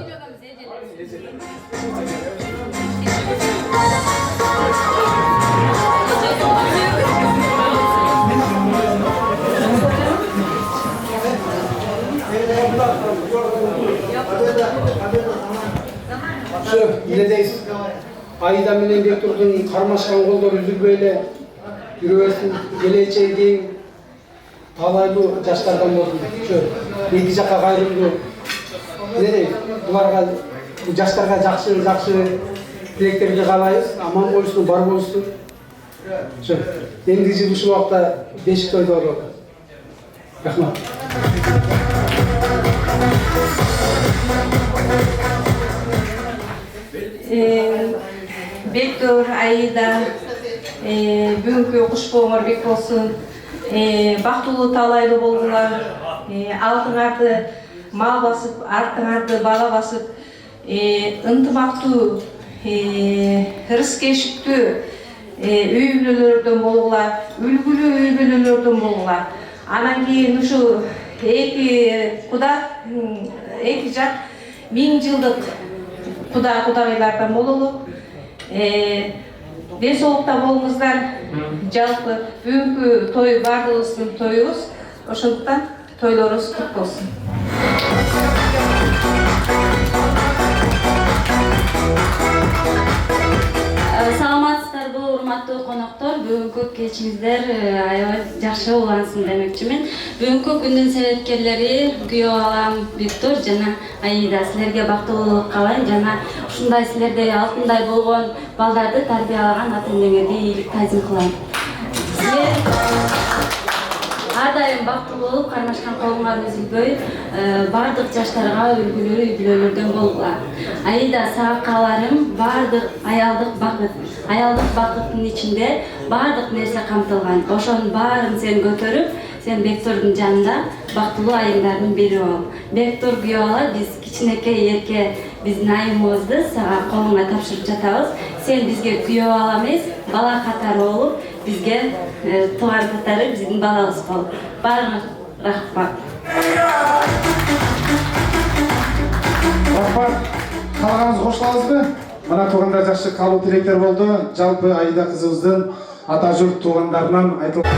Neredeyiz? Aida менен Бектурдун кармашкан колдору үзүлбөй эле жүрө берсин. Келечегин талайлуу жаштардан болсун. Ошо эки жакка кайрылуу. Не дейт? Буларга жаштарга жакшы тилектерди каалайбыз. Аман болушун, бар болушун. Ошо эмди жыл ушул убакта бешик тойду болуп атат. Рахмат. Бектур, Аида, бүгүнкү куш боңор бек болсун, бактылуу талайлуу болгула, алдыңарды мал басып, артыңарды бала басып, ынтымактуу, ырыс-кешиктүү үй бүлөлөрдөн болгула, үлгүлүү үй бүлөлөрдөн болгула. Анан кийин ушу эки жак 1000 жылдык кудагайлардан бололу. Ден соолукта болуңуздар. Жалпы бүгүнкү той бардыгыбыздын тоюбуз. Ошондуктан тойлорубуз кут болсун. Саламатсыздарбы, урматтуу коноктор. Бүгүнкү кечиңиздер аябай жакшы улансын демекчимин. Бүгүнкү күндүн себепкерлери күйөө алам Бектур жана Аида. Силерге бактылуулук каалайм жана ушундай силердей алтындай болгон балдарды тарбиялаган ата-энеңерге ийгилик таазим кылайм. Ар дайым бактылуу болуп, кармашкан колуңар үзүлбөй, бардык жаштарга үлгүлүү үй бүлөлөрдөн болгула. Аида, сага кааларым бардык аялдык бакыттын ичинде бардык нерсе камтылган. Ошонун баарын сен көтөрүп, сен Бектурдун жанында бактылуу айымдардын бири бол. Бектур күйөө ала, биз кичинекей эрке биздин айымыбызды сага колуңа тапшырып жатабыз. Сен бизге күйөө ала эмес, бала катары болуп, бизге тууган катары биздин балабыз бол. Баарыңар рахмат. Рахмат. Калганыңыз кошулабызбы? Мына туугандар жакшы каалоо тилектер болду. Жалпы Аида кызыбыздын ата журт туугандарынан айтылган.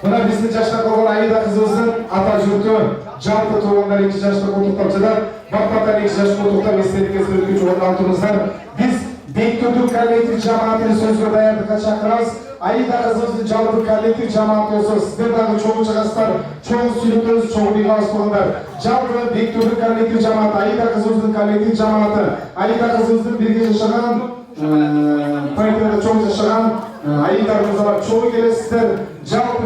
Мына биздин жашта калган Аида кызыбыздын ата журту жалпы туугандар 2 жашты кутуктап жатат. Бактан 2 жашты кутуктап эстеликке өткөрүүчү орнотуңуздар. Биз Бектурдун коллектив жамаатын сөзгө даярдыкка чакырабыз. Аида кызыбыздын жалпы коллектив жамааты болсо, сиздер дагы чоң чыгасыздар, чоң сүйлөтөбүз, чоң ыйгалабыз туугандар. Жалпы Бектурдун коллектив жамааты, Аида кызыбыздын коллектив жамааты, Аида кызыбыздын бирге жашаган, партияда чоң жашаган, Аида кызыбар чоң келесиздер. Жалпы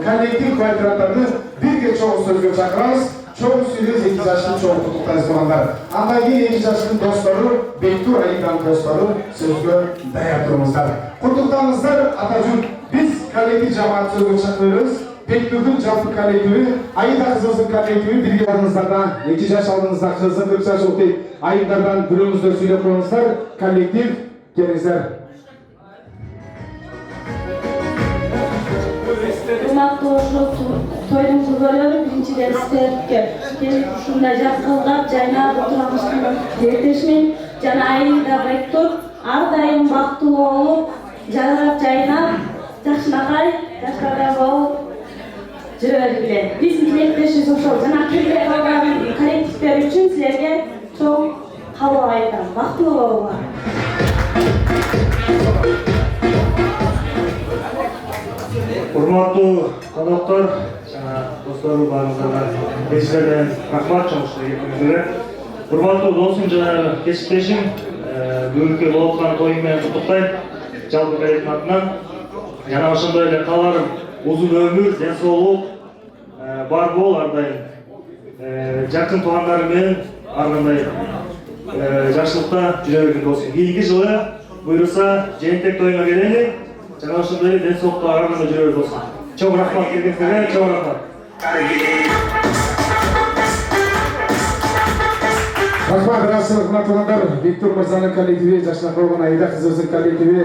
коллектив квартираттарды бирге чоң сөзгө чакырабыз. Чоң сүйлөбүз, 2 жаштын чоң кутуктайбыз туугандар. Андан кийин 2 жаштын достору, Бектур, Аиданын достору сөзгө даяр туруңуздар. Куттуктаңыздар ата журт. Биз коллектив жамаат сөзгө чакырабыз. Бектурдун жалпы коллективи, Аида кызыбыздын коллективи бирге алдыңыздарда 2 жаш алдыңызда кызы 40 жаш окуйт. Айымдардан бирөөңүздөр сүйлөп коюңуздар. Коллектив келиңиздер. Урматтуу тойдун күбөлөрү биринчиден силерге келип ушундай жаккылдап жайнап отурганыңызды тилектешмин. Жана Аида Бектур ар дайым бактылуу болуп, жайнап жакшынакай жаштардан болуп жүрө бергиле. Биздин тилектешибиз ошол. Жана келбей калган коллективдер үчүн силерге чоң каалоо айтам. Бактылуу болуңар. Урматтуу коноктор, достор, баарыңыздарга эстерден рахмат чоңуштуу келиңиздер. Урматтуу досум жана кесиптешим, бүгүнкү болуп аткан тоюм менен куттуктайм. Жалпы коллективдин атынан жана ошондой эле кааларым узун өмүр, ден соолук бар бол ар дайым. Жакын туугандарым менен ар кандай жакшылыкта жүрө бергин досум. Кийинки жылы буйруса жээнтек тоюна келели. Жана ошондой эле ден соолукта ар кандай жүрө бер досум. Чоң рахмат келгениңизге, чоң рахмат. Рахмат, расылык туугандар, Виктор мырзанын коллективи, жашына койгон Аида кызыбыздын коллективи.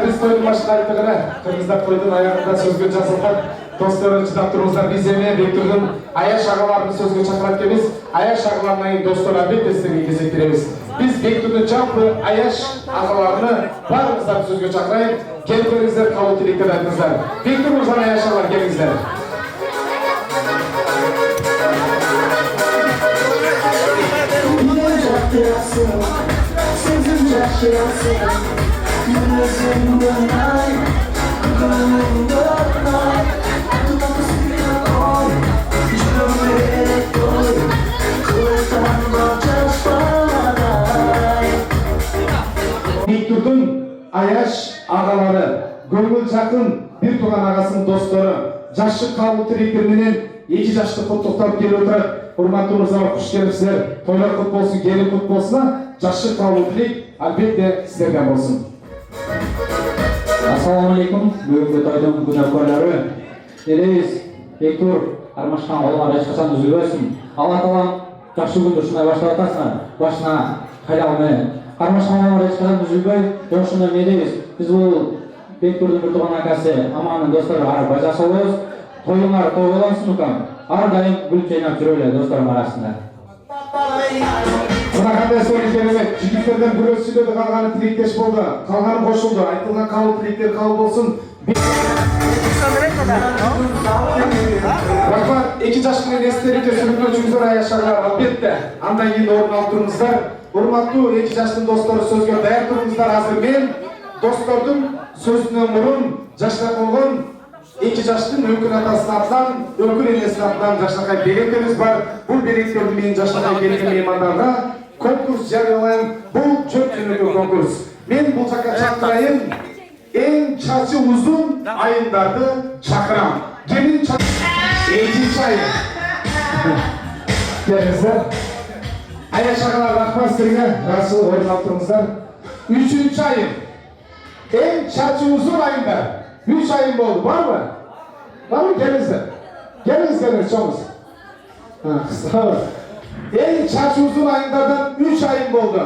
Biz toydun başına aytıgına, Kırgızlar toydun ayağında sözgü жазылған. Dostları çıdap durumuzlar biz emeğe Bektur'un аяш ағаларының сөзге чакырат келебиз. Аяш ағаларынан достор албетте сіздерге кезектиремиз. Biz Bektur'un жалпы аяш ағаларını барыңыздар сөзге чакырайын. Келиңиздер, кабыл тилектер айтыңыздар. Бектур мырза, аяш ағалар келиңиздер. Bektur'un аяш ағалары, көңіл жақын bir туған ағасының достары, жашы кабыл тилектер менен 2 жашты құттықтап келіп отыр. Урматтуу мырзалар, куш келипсиздер. Тойлар кут болсун, кели кут болсун. Жашы кабыл тилек албетте сіздерден болсын. Ассаламу алейкум, бүгінгі тойдың күнәкерлері. Елейіз, Бектур, Кармашхан қолғар ешқашан үзілбесін. Алла тағалам жақсы күнді шынай баштап атасына, башына қайдалмай. Кармашхан қолғар ешқашан үзілбей, жоқшында медейіз. Біз бұл Бектурдың бір туған акасы, аманның достары ары бажа солыз. Тойыңар той болансын ұқам. Ар дайым гүл чайнап жүрелі достарым арасында. Мына қандай сөйлем керемет. Жігіттерден біреу сөйледі, қалғаны тілектеш болды. Қалғаны қосылды. Айтылған қабыл тілектер қабыл болсын. Рахмат, 2 жаш менен эстерикте сүрүнөн жүздөр аяш ағалар албетте. Андан кийин орун алып туруңуздар. Урматтуу 2 жаштын достору сөзгө даяр туруңуздар. Азыр мен достордун сөзүнөн мурун жашта болгон 2 жаштын өкүл атасынын атынан, өкүл энесинин атынан жашнакай белектерибиз бар. Бул белектерди менин жашнакай келген меймандарга конкурс жарыялайм. Бул чөп жөнөкөй конкурс. Мен бул жакка чакырайын. Эң чачы узун айымдарды чакырам. Келин экинчи айым. Келиңиздер. Аяш ағалар, рахмат сіздерге. Расыл орын алып тұрыңыздар. 3-ші айым. Эң чачы узун айымдар. 3 айым болды. Бар мı? Var mı? Gelinizdер. Geliniz çoğunuz. Эң чачы узун айымдардан 3 айым болды.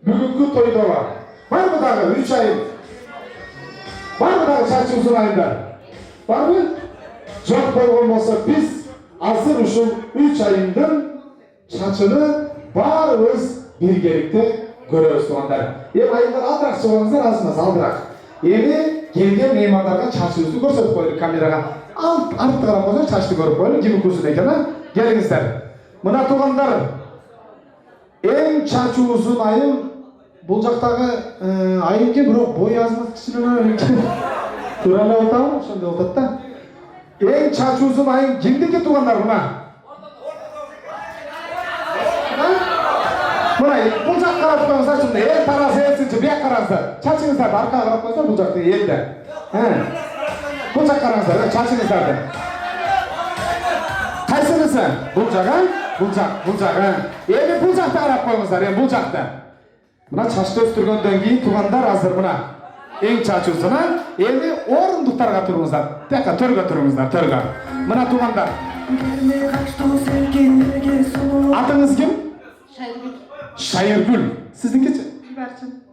Бүгүнкү тойда бар. Var mı дағы 3 айым? Var mı дағы чачы узун айымдар? Var mı? Жоқ болған болса, biz азыр ушул 3 айымдын чачыны барыбыз биргеликте көрөбүз тугандар. Айымдар алдыраак чыгыңыздар, азмаз алдыраак. Эми келген меймандарга чачыбызды көрсөтүп коелук камерага. Артты карап койсоң чачты көрүп коелук, ким укусын экен, а? Келиңиздер. Мына туугандар, эң чачы узун айым бул жактагы айымке, бирок бой азмаз кичине туура эле отабы, ошондой отот да. Эң чачы узун айым кимдики туугандар мына? Мына бул жак карап коюңуздар, ушунда эл тарасы элсинчи, бияк караңыздар. Чачыңыздарды аркага карап койсоңор, бул жакты элде. Бул жак караңыздар, чачыңыздарды. Кайсынысы? Бул жага? Бул жак. Эми бул жакты карап коюңуздар, эми бул жакты. Мына чачты өстүргөндөн кийин туугандар азыр мына эң чачы узун, эми орундуктарга туруңуздар. Тияка төргө туруңуздар, төргө. Мына туугандар. Атыңыз ким? Шайыргүл. Сиздинкичи?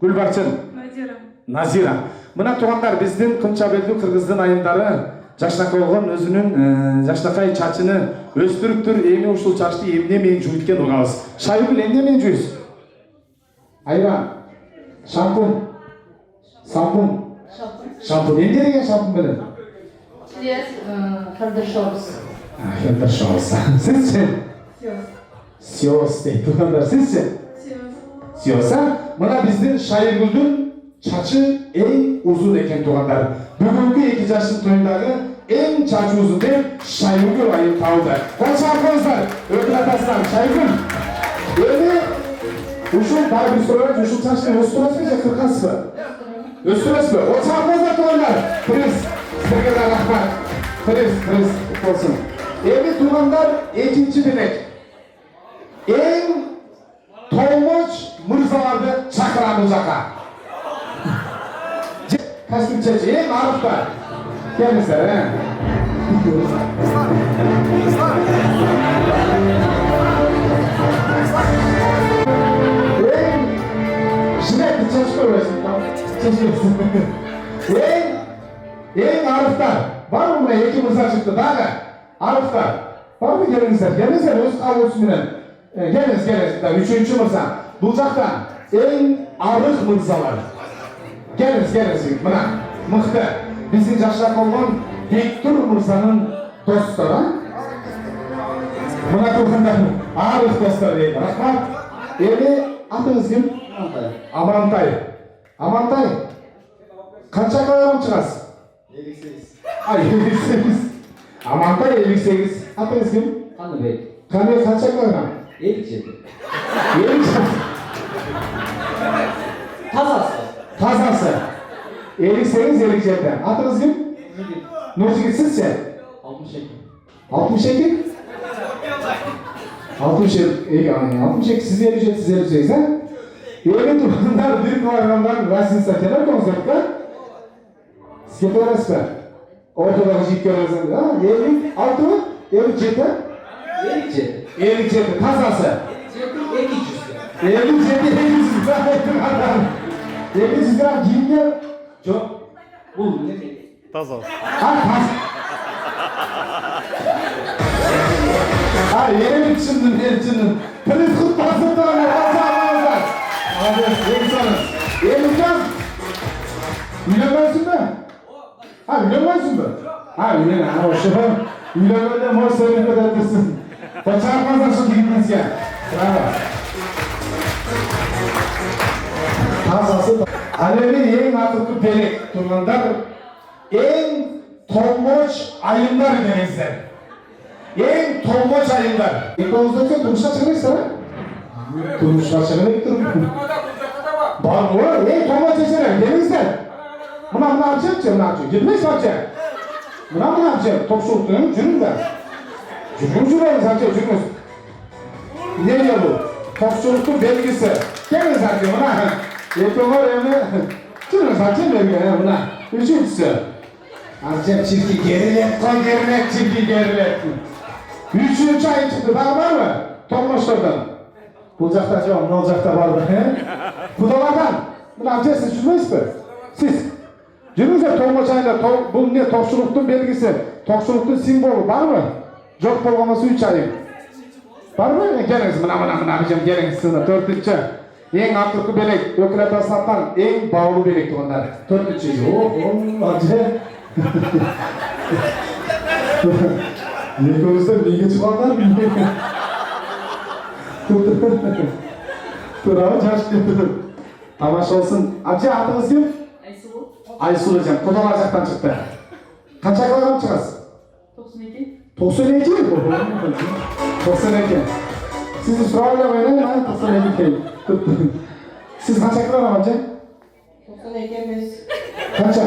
Гүлбарчын. Назира. Мына туугандар, биздин Кынчабелдүү кыргыздын айымдары жашнакай болгон өзүнүн жашнакай чачыны өстүрүптүр. Эми ушул чачты эмне менен жуйткен угабыз. Шайыргүл, эмне менен жуйсуз? Айран. Шампунь. Шампунь. Эмне деген шампунь менен? Head and Shoulders. Head and Shoulders. Сизчи? Siyos deyip tutanlar sizsin. Siyosa, bana bizden Şairgül'dün çaçı en uzun eken tuğanlar. Bugünkü 2 yaşın toyundağı en çaçı uzun değil, Şairgül ayı kaldı. Koç arkadaşlar, ödül atasından Şairgül. Öyle, uşun daha bir sorular, uşun çaçını östürmez mi, kırkası mı? Östürmez mi? Koç arkadaşlar tuğanlar. Kriz, sizlerge de rahmat. Kriz, olsun. Evi tuğanlar ikinci bilek. En Toymoç mırzalardı çakıramız aka. Kasım çeçeği Arif'ta. Gelmişler he. Jiletli çalışma uğraşın. En Arif'ta. Var mı buraya 2 mırza çıktı daha da? Arif'ta. Var mı gelinizler? Öz kavuşsun bilen. Geliniz. Daha 3. mırza. Bulcaktan en arıq mırzalar. Geliniz. Buna. Mıhtı. Bizim yaşak olan Bektur Mırza'nın dostları. Buna durğunda arıq dostları değil. Rahmat. Eli atınız kim? Amantay. Kaça kadar çıkasın? 58. Ay 58. Amantay 58. Atınız kim? Kanı Bey. Kanı kaça kadar? 57. Tazası. 58 57'den. Adınız kim? Nurcigit sizce? 62. 62 siz 58 ha? Öyle durumlar bir programdan Rasin Sakeler konsertler. Skete arası var. Ortadan jip görüyorsunuz ha? 56 mı? 57 57 tazası. 700 gram giyinler. Çok. Bu ne? Tazo. Yeni düşündüm. Polis kutlasın da ne? Hadi, insanız. Elimcan. Ülemezsin mi? Ülemezsin mi? Hoşçakalın. Ülemede mor sevgi edersin. Kaçarmazlar şu gitmez ya. Bravo. Tazası Alevi en atıklı pelek turlandadır. En tomboç ayınlar denizler. En tomboç ayınlar. İlk duruşa çıkırsa duruşa çıkırsa var mı? En tomboç ayınlar denizler. Buna yapacağım? Gitmeyiz yapacak. Buna yapacağım? Top soğukluğunu cürüm de. Cürüm yapacağım. Ne diyor bu? Top soğukluğu belgesi. Gelin zaten buna. Yapıyorlar yani. Cürüm zaten belgesi buna. Üçüncüsü. Azıcık çirki gerilet. 3. ay çıktı, daha var mı? Tomboçlardan. Bulacaklar cevap, ne olacak da vardı. Budalardan. Bunu yapacaksınız, düşünmeyiz mi? Siz. Cürümüzde tomboç ayında, bu ne? Tokçuluktun belgesi, tokçuluktun simvolu var mı? Yok polgaması 3 ayın. Var mı? Geliniz, mına abicim, geliniz sınıf, 4. En akıllı belek, ökület aslattan en bağlı belekti onlar. 4. Acı. Yekonuzda bilgi çıkanlar mı? Dur abi çarşıyorum. Amaç olsun. Acı adınız kim? Aysulu hocam. Kodalarcak'tan çıktı. Kaç ayaklardan çıkarsın? 92. 92 mi? 92. Sizi sorarlar öyle mi? 92. Siz kaç ayaklardan amca? 92'miz. Kaça?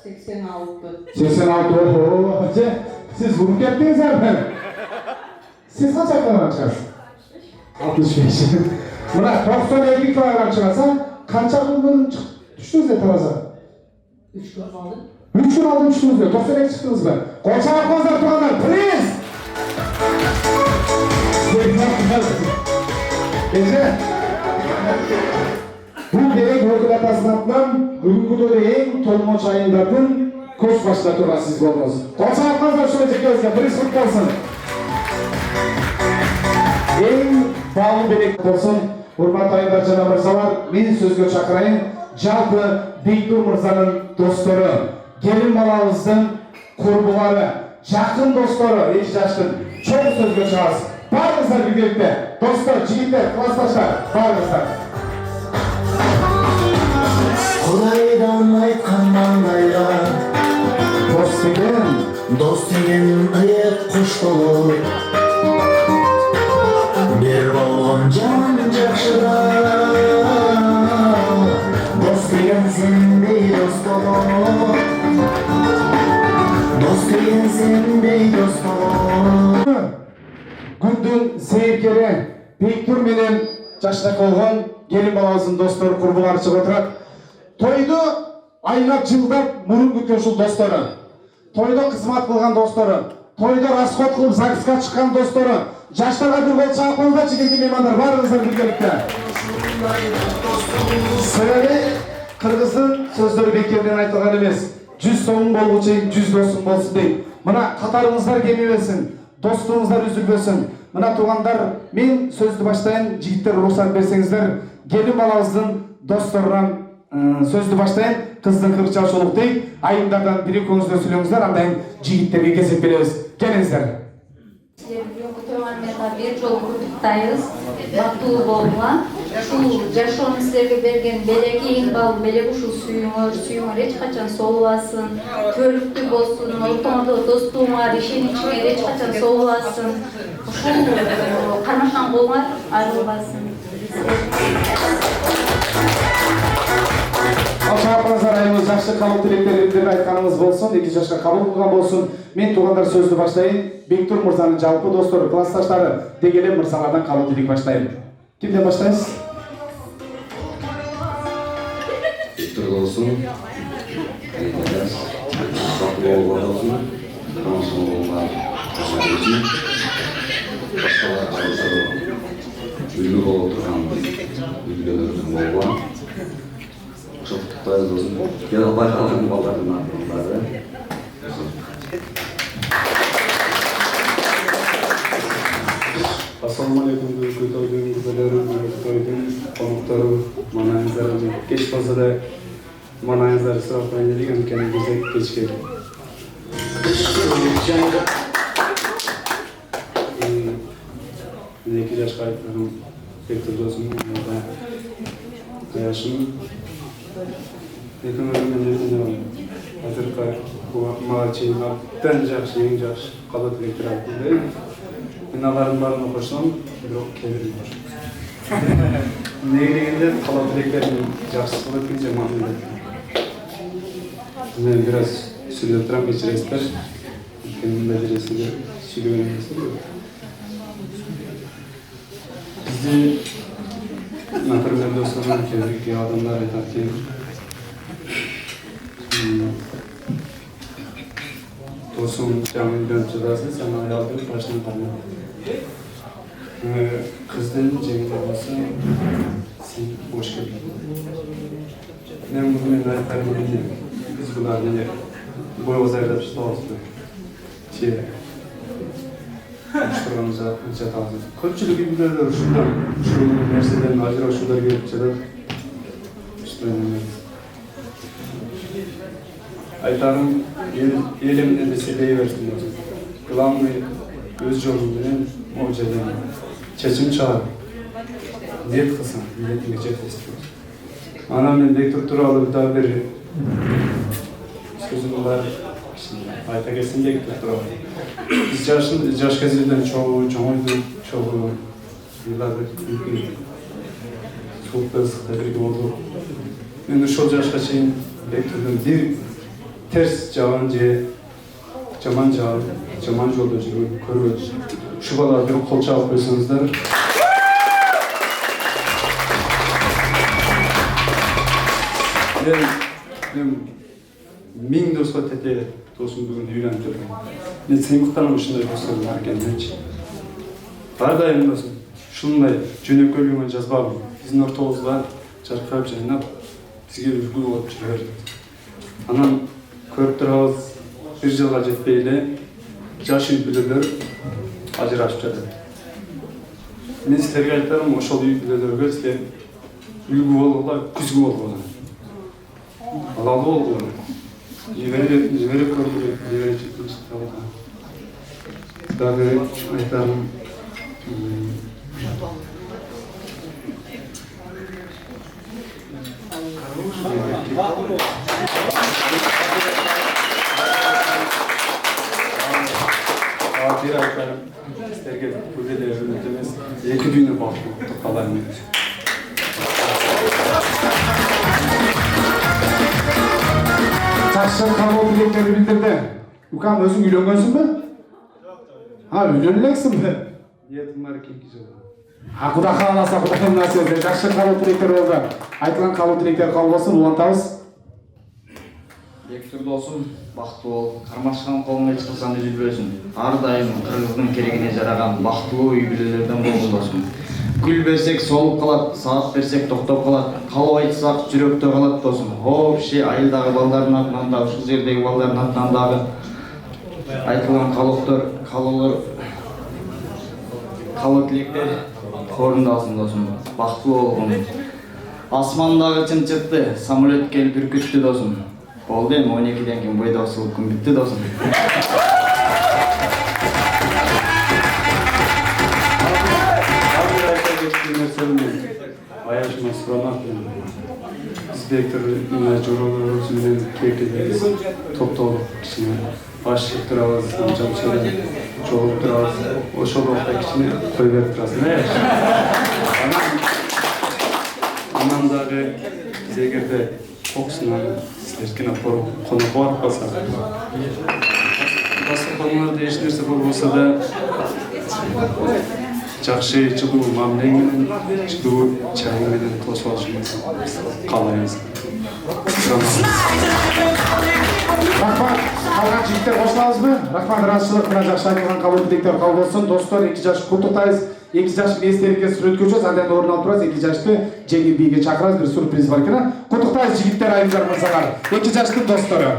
86. 86. Oho hacı. Siz vurup geldiniz efendim. Siz kaç ayaklardan çıkarsın? 65. Buna 92 kilogram çıkarsa kaç ayaklardan düştünüz ya taraza? 3 gün aldım. 3 gün aldım çıktınız diyor. 92 çıktınız mı? Koça arkamızda tutanlar, please! Gece. Bu gerek Hokula Tasnat'tan bugünkü de en Tolmoç ayındadın koş başlatıyorlar siz olunuz. Koça arkamızda şöyle çekiyoruz, please kutlu olsun. En bağlı belek olsun. Hurmat ayında Cenab-ı Mırzalar, men sözgö çakırayın. Jalpı Bektur Mırza'nın dostları, gelin balamыздың kurbuları, жақын dostları, еш жаштың, çok sözgö çağız. Barыңыздар birlikte. Dostlar, жігіттер, классташтар, барыңыздар. Құдайдан айтқан маңдайға дос деген иық құш болып бір болған жан жақшыда дос деген сендей дос болып дос деген сендей дос болып Күндің сейіркері Бектур менен жашта болған келін баласын достары құрбылары шығып отырады. Тойды айнап жылдап мұрын күткен шул достары. Тойда қызмат қылған достары. Тойда расход қылып ЗАГСқа шыққан достары. Жаштарға бір қол шағып қойыңыздаршы келген меймандар, барыңыздар біргелікте. Себебі қырғыздың сөздері бекерден айтылған емес. 100 соңың болғычы 100 досың болсын дейді. Мына қатарыңыздар кемемесін, достығыңыздар үзілбесін. Мына туғандар, мен сөзді баштайын, жігіттер рұқсат берсеңіздер, келін балаңыздың достарынан сөзді баштайын, қыздың қырықшашылық дейді. Айымдардан бір-екі көңізді сөйлеңіздер, андайын жігіттерге кезек береміз. Келіңіздер. Bir жол құттықтаймыз, бақыттуу болуңа. Ушул жашоону силерге берген белекиң бал, белек ушул сүйүңөр эч качан соолубасын, төрүктүү болсун, ортоңордо достугуңар, ишеничиңер эч качан соолубасын. Ушул кармашкан колуңар айрылбасын. Ал жауапыңыздар айымыз жақсы қабыл тілектеріңіздерді айтқаныңыз болсын, 2 жашқа қабыл қылған болсын. Мен туғандар сөзді баштайын. Бектур мырзаның жалпы достары, классташтары дегеле мырзалардан қабыл тілек баштайын. Кімден баштайсыз? Бектур болсын, бақытты болуға болсын, қамысың болуға өтін, басқалар қарасары үйлі болып тұрған үйлердің болуға. Құттықтаймыз болсын. Яғни байқалған балдардың артылары. Ассалаумағалейкум, бүгінгі тойдың күзелері, бүгінгі тойдың қонақтары, маңайыңыздар, кеш болса да маңайыңыздар сұрақтайын деген өйткені бізде кеш келді. 2 жашқа айтқаным Бектур досым, Аяшым. Әзірқай маған чейін әбден жақсы, ең жақсы қала тілектер айтты. Мен алардың барын оқырсам, бірақ кемерім бар. Неге дегенде қала тілектерін жақсы қылып кетсе маңында. Мен біраз сөйлеп тұрам, кешіресіздер. Өйткені мәжіресінде сөйлеген емесін. Бізде например, достарым кейбір адамдар айтады ки, досың жаңа үйленіп жатасың, сен аялдың башына қарма. Қыздың жеңілі болса, сен бош келдің. Мен бұнымен айтарым енді, біз бұларды бой озайдап шығамыз. Тұрғанымыз жатамыз. Көпшілік үйлерде ұшындар, ұшын нәрседен ажыраушылар келіп жатады. Айтарым, елімде де селей берсін. Главный өз жолымен ол жерден шешім шығар. Ниет қылсын, ниетіңе жеткізсін. Ана мен Бектур туралы да бір сөзім бар. Айта келсін Бектур туралы. Biz yaş gezilden çoğuydu, çoğu yıllardır soğuk da ısıkta birlikte oldu. Ben de şu yaşta şeyin Bektur'dan bir ters jaman jolda жүріп көріп şu bala bir kol çağып koysanızlar. Ben min dosqa tete досым бүгін үйленіп. Мен сыйлықтарым үшінде достарым бар екенінші. Бардайым досым, шындай жөнеп көргенмен жазбағым. Біздің ортамызда жарқырап жайнап, бізге үлгі болып жүрер. Анан көріп тұрабыз, бір жылға жетпейлі, жаш үй бүлелер ажырашып жатыр. Мен сіздерге айтарым, ошол үй бүлелерге сіздер үлгі болуға, күзгі болуға. Алалы болуға. Жіберіп көрді, жіберіп жеткізіп қалуға. Дағы айтарым, Bir aylarım sizlerge burada da hürmetimiz 2 günü başlıyor kalan. Çarşıdan kabul dilekleri bildirdi. Ukan özün üylөнгөнсүн mü? Ha üylөнөлексің mi? Niyetim var ki güzel. Ha Құда қаласа Құдайдың насыбы. Жақсы kabul dilekleri oldu. Айтылған kabul dilekleri kabul болсын, улантабыз. Бектур досым, бақытты бол, қармашқан қолыңа ешқашан үзілбесін. Ардайым қырғыздың керегіне жараған бақыттылы үй бүлелерден болсын досым. Гүл берсек солып қалады, сағат берсек тоқтап қалады, қалау айтсақ жүректе қалады досым. Вообще айылдағы балдардың атынан да, ұшық жердегі балдардың атынан дағы айтылған қалау тілектер орындалсын досым. Бақыттылы болғын. Асмандағы чынчытты, самолет келіп үркітті досым. Oldu mu? 12'den kim boyda asılıp gün bitti de olsun. Ayaşma sıramak inspektör jurorlarımızın kekileriz toplu kişine başlık durağız, çalışırız, çoğulup durağız, o şolukta kişine koy verip durağız. Ne yaşar? Anamdağı bize girdi kokusuna sizlerkine konup var kalsa. Басқа қоғамlarda еш нәрсе болса да жақсы жылу мамленмен, жылу чайменен тосып алышыңыз қалаймыз. Рахмат, қалған жігіттер қосыламыз бі? Рахмат, разышылық мына жақсы айтылған қабыл тілектер қабыл болсын. Достар, 2 жаш құттықтаймыз. 2 жаш естеріңізге суретке өшөз, андан орын алып тұрасыз. 2 жашты жеңіл биге шақырасыз, бір сюрприз бар екен. Құттықтаймыз жігіттер айымдар мырзалар. 2 жаштың достары.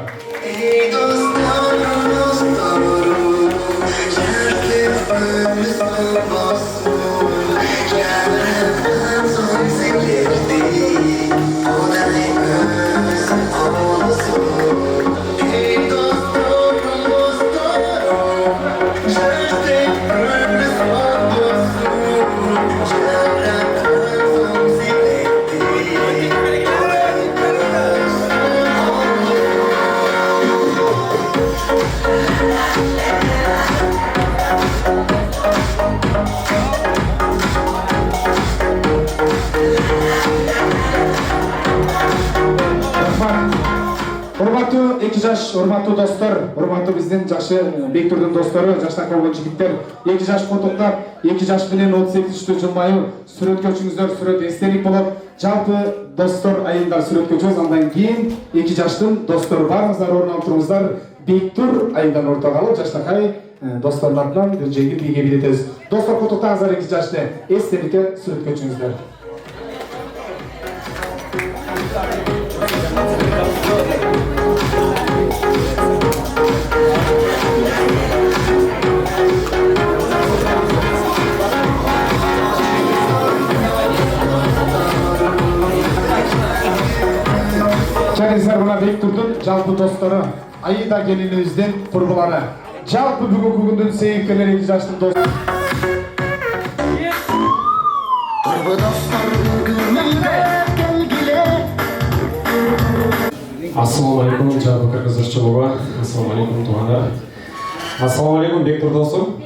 Урматтуу 2 жаш, урматтуу достор, урматтуу биздин жашы Бектурдун достору, жаштан калган жигиттер, 2 жаш куттуктап, 2 жаш менен 38-түү жылмайы сүрөткө өчүңүздөр, сүрөт эстелик болот. Жалпы достор айымдар сүрөткө өчөбүз, андан кийин 2 жаштын достору барыңыздар, орун алып туруңуздар. Бектур айымдан ортого алып, жаштакай достордун атынан бир жеңил бийге билетебиз. Достор куттуктаңыздар 2 жашты, эстеликке сүрөткө өчүңүздөр. Çayınızlar buna Bектурдун жалпы достору, Аида келинибиздин курбулары. Жалпы бүгүнкү күндүн сейипкерлери 2 жаштын достору. Ассаламу алейкум, жалпы кыргызча чогуга. Ассаламу алейкум туугандар. Ассаламу алейкум Бектур досум.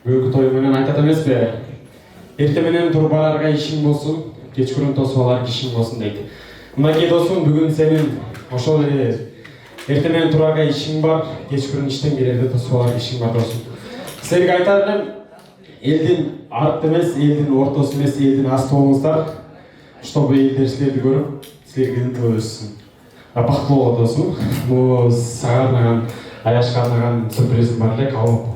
Бүгүнкү той менен айтат эмеспи? Эрте менен турбаларга ишиң болсун, кечкүрүн тосуп алар кишиң болсун дейт. Мынакей досум, бүгүн сенин ошол эле эрте менен турарга ишиң бар, кечкүрүн иштен келерде тосуп алар кишиң бар досум. Силерге айтар элем, элдин арты эмес, элдин ортосу эмес, элдин асты болуңуздар, чтобы элдер силерди көрүп, силерге ынтып өссүн. Бактылуу болот досум. Бул сага арнаган, Аяшка арнаган сюрпризим бар эле, кабыл болгон.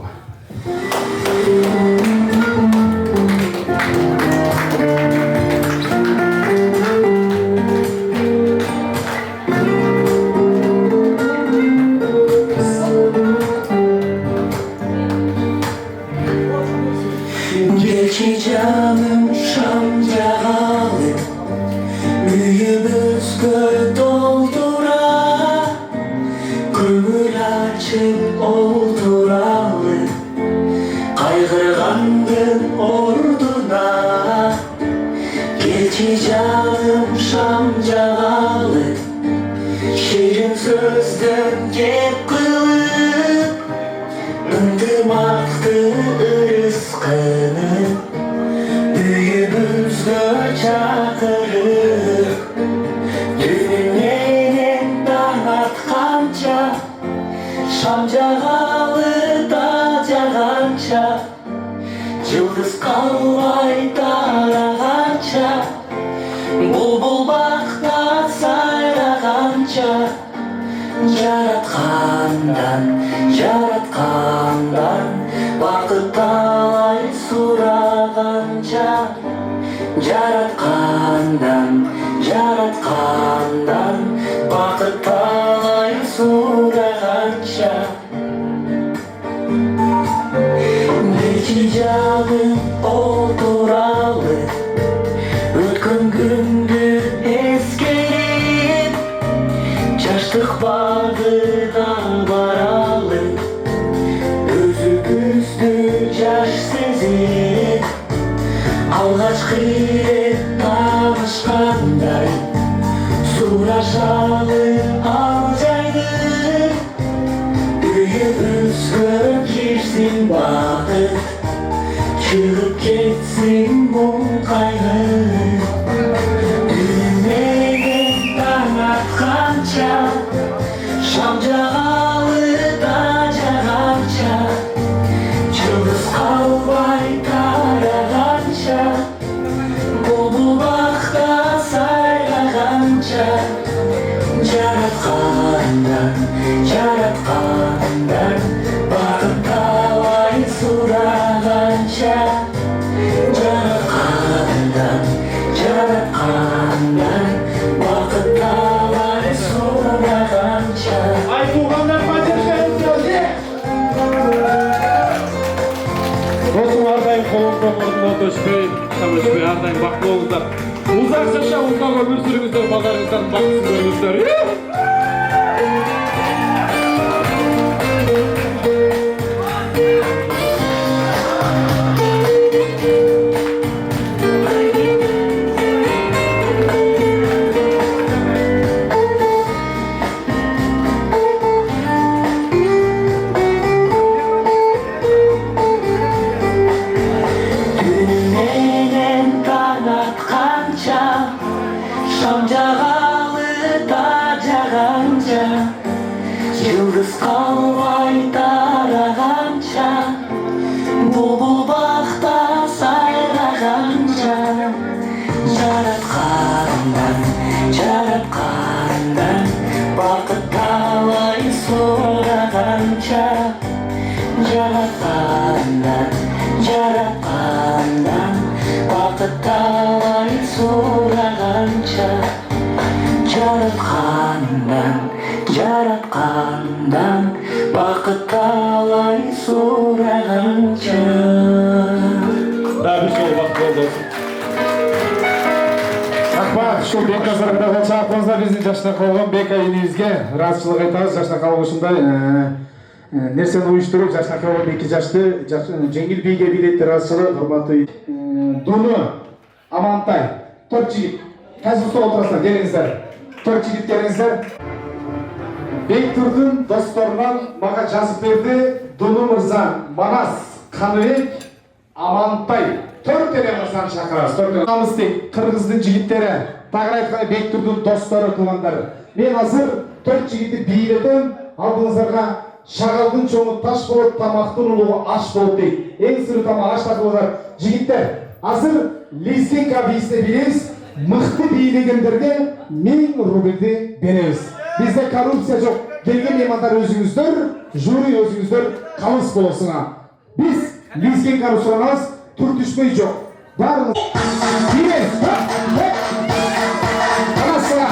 Geçeceğim şamcalı, büyümüzgü doldura, kömür açıp olduralı, kaygırgan Dağın orduna Geçi canım şam cağalı Şirin sözden kep kılıp Indımaktı ırıskını Büyümüzgö çakırıp Düğünlerin danatkanca Şam cağalı da cağanca Yıldız kalvay taraganca Bulbul bakta sayraganca Yaratkandan Bakıt talay suraganca Yaratkandan Bakıt talay suraganca Geçi canım oturalı Ötkün gündü eskerip Çaştık bağıdan baralı Özümüzdü caş sezip Algaç kıyret tanışkanday Suraşalı alcaydı Üyümüzgö girsin bakıt Çıkıp ketsin mum kaygı Düğmeden tanatkanca Şam cağalı da cağanca Yıldız kalvay taraganca Bulbul bakta sayraganca Yaratkandan Bakıp talay suraganca Yaratkandan Bakıp talay suraganca Ay tuğanlar bacırışlarınız geldi. Dostum ardayım kolumda ordudan döşmeyin. Çalışmayın ardayım baklı olunlar. Uzak şaşa uzak ömür sürümüzler, bakarınızdan baksız önünüzler. Düğünlerin tanatkanca Şam cağalı da cağanca Yıldız kalvay taraganca Bulbul bakta sayraganca Yaratkandan Bakıt talay suraganca Yaratkandan Bakıt talay suraganca Yaratkandan Bakıt talay suraganca Daha bir şey baklı olsun. Akbar, şu Beka zarında çağırtmazda bizni жашта қалған Бека енемізге разышылық айтамыз. Жашта қалған ушундай нерсени уюштуруп жашта қалған 2 жашты жеңил бийге билетти разышылык урматтуу Дуну Амантай 4 жигит қазір стол отырасыздар, келиңиздер. 4 жигит келиңиздер. Бектурдун досторунан мага жазып берди Дуну мырза, Манас, Каныбек, Амантай 4 эле мырзаны чакырабыз. Намыс дейт кыргыздын жигиттери, тагыраак айтканда Бектурдун достору туугандары. Мен азыр 4 жигитти бийледим, алдыңыздарга шагалдын чоңу таш болот, тамактын улугу аш болот дейт. Эң сыры тамак аш тагылар. Жигиттер, азыр лезгинка бийсине билебиз, мыкты бийлегендерге 1000 рубльди беребиз. Бизде коррупция жок. Келген меймандар өзүңүздөр, жюри өзүңүздөр калыс болосуңар. Биз лезгинканы суранабыз, түртүшмөй жок. Барыңыз. Билебиз. Анасына.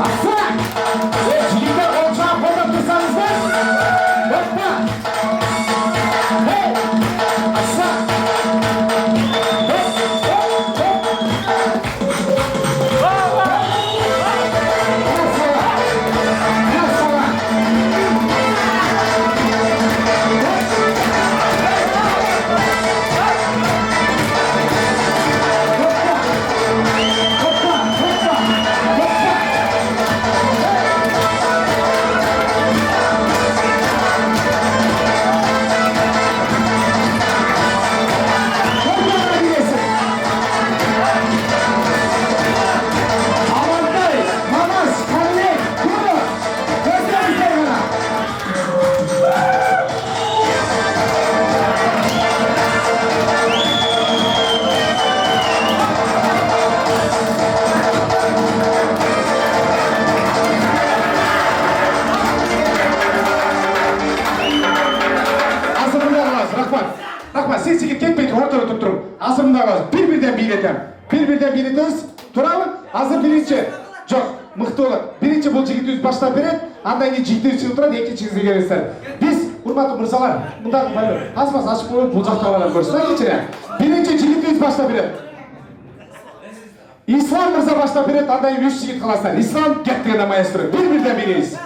Асына. Жигиттер олчаап колдоп турсаңыздар. Боппа. Асына. Рахмат, сен жігіт кетпейді, ортада тұрып тұрып. Азыр мында қаласыз, бір-бірден билетем. Bir-birden билетеміз, тұрамын, азыр бірінші. Жоқ, мықты болады. Бірінші бұл жігіт өзі баштап береді, андай не жігіт шығып тұрады, екіншіңізге келесіздер. Біз, құрметті мырзалар, мұндағы байлар, аз-маз ашып қойып, бұл жақта қалар көрсін, кешірі. Бірінші жігіт өзі баштап береді. Ислам мырза баштап береді, андай 3 жігіт қаласыздар. Ислам кеттігенде маэстро. Bir-birden билейіз.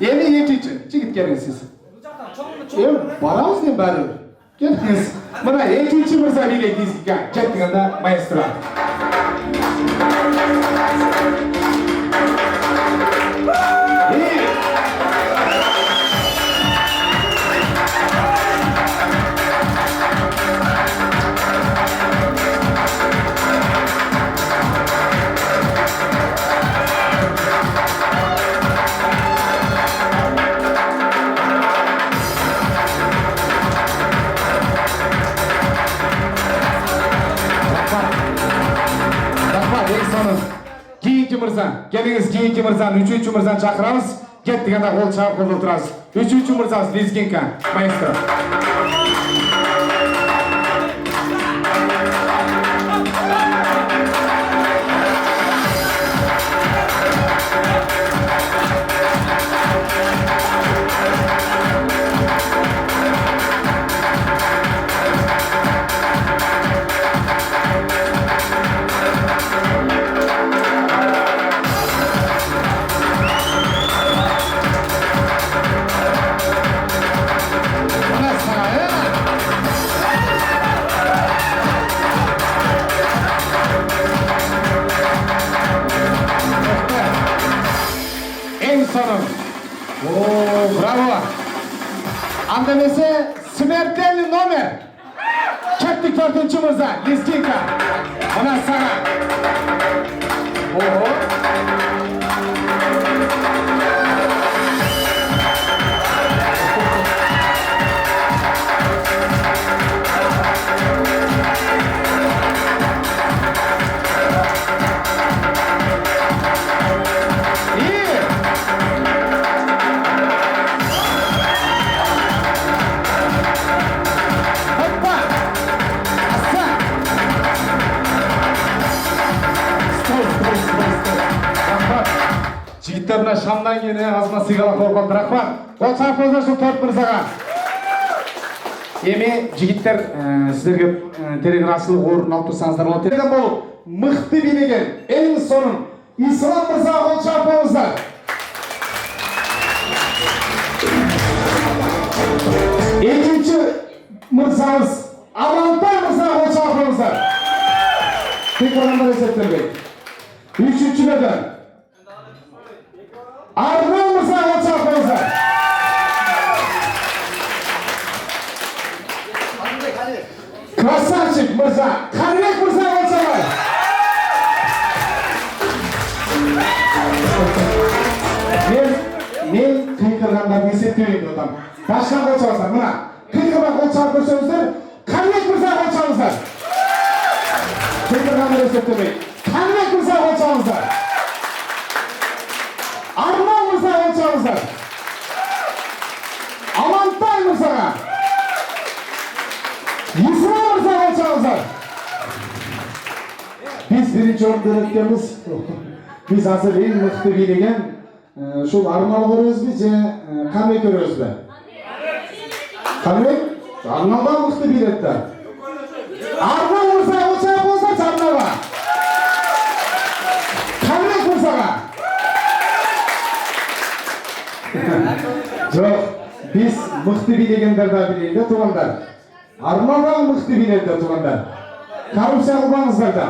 Yeni ikinci. Çıkıp gelin siz. Baramız ne bari? Geliniz. Bana ikinci mırza bile dizdik. Çektiğinde maestro. Кейінгі мырза, келіңіз кейінгі мырзаны, үшінші мырзаны шақырамыз, кеттігенде қол шағып қолда отырасыз. Үшінші мырзасы Лезгинка, маэстро. Bravo. Andemese смертельный номер. Kettik 4. mırza, Lezginka. Ona sana. Oho. Жігіттеріне шамдан кені азына сыйғала қорқалды. Рахмат. Ол шарпыңыздар сол 4 мырзаға. Еме жігіттер сіздерге телеграфшылық орын алып тұрсаңыздар болады. Телеграф болып, мықты билеген, ең соның Ислам мырзаға ол шарпыңыздар. Екінші мырзамыз Амантай мырзаға ол шарпыңыздар. Тек орамдар есептерге. Үшінші беден Arnavut mırza olacağımızda. Krasavçık mırza, Karnek mırza olacağımız. Men kıykırgandan esepteyim adam. Başka olacağımızlar, buna. Kıykırgan olacağımızlar, Karnek mırza olacağımızlar. Kıykırgandan eseptemeyin. Karnek mırza olacağımızlar. Arman mırza olacağımızlar. Amantay mırzaga. Yusra mırza olacağımızlar. Biz birinci orada ötkemiz. Biz hazır en mıқты билеген şol Arnal görüyoruz biz же Kamek görüyoruz be. Kamek? Arnal'dan mıқты biletler. Arnal mırza olacak olsa Arnal'a. Kamek mırzaga. Жоқ, biz мықты билегендерді білейді туғандар. Арманға мықты биледі туғандар. Коррупция қылмаңыздар да.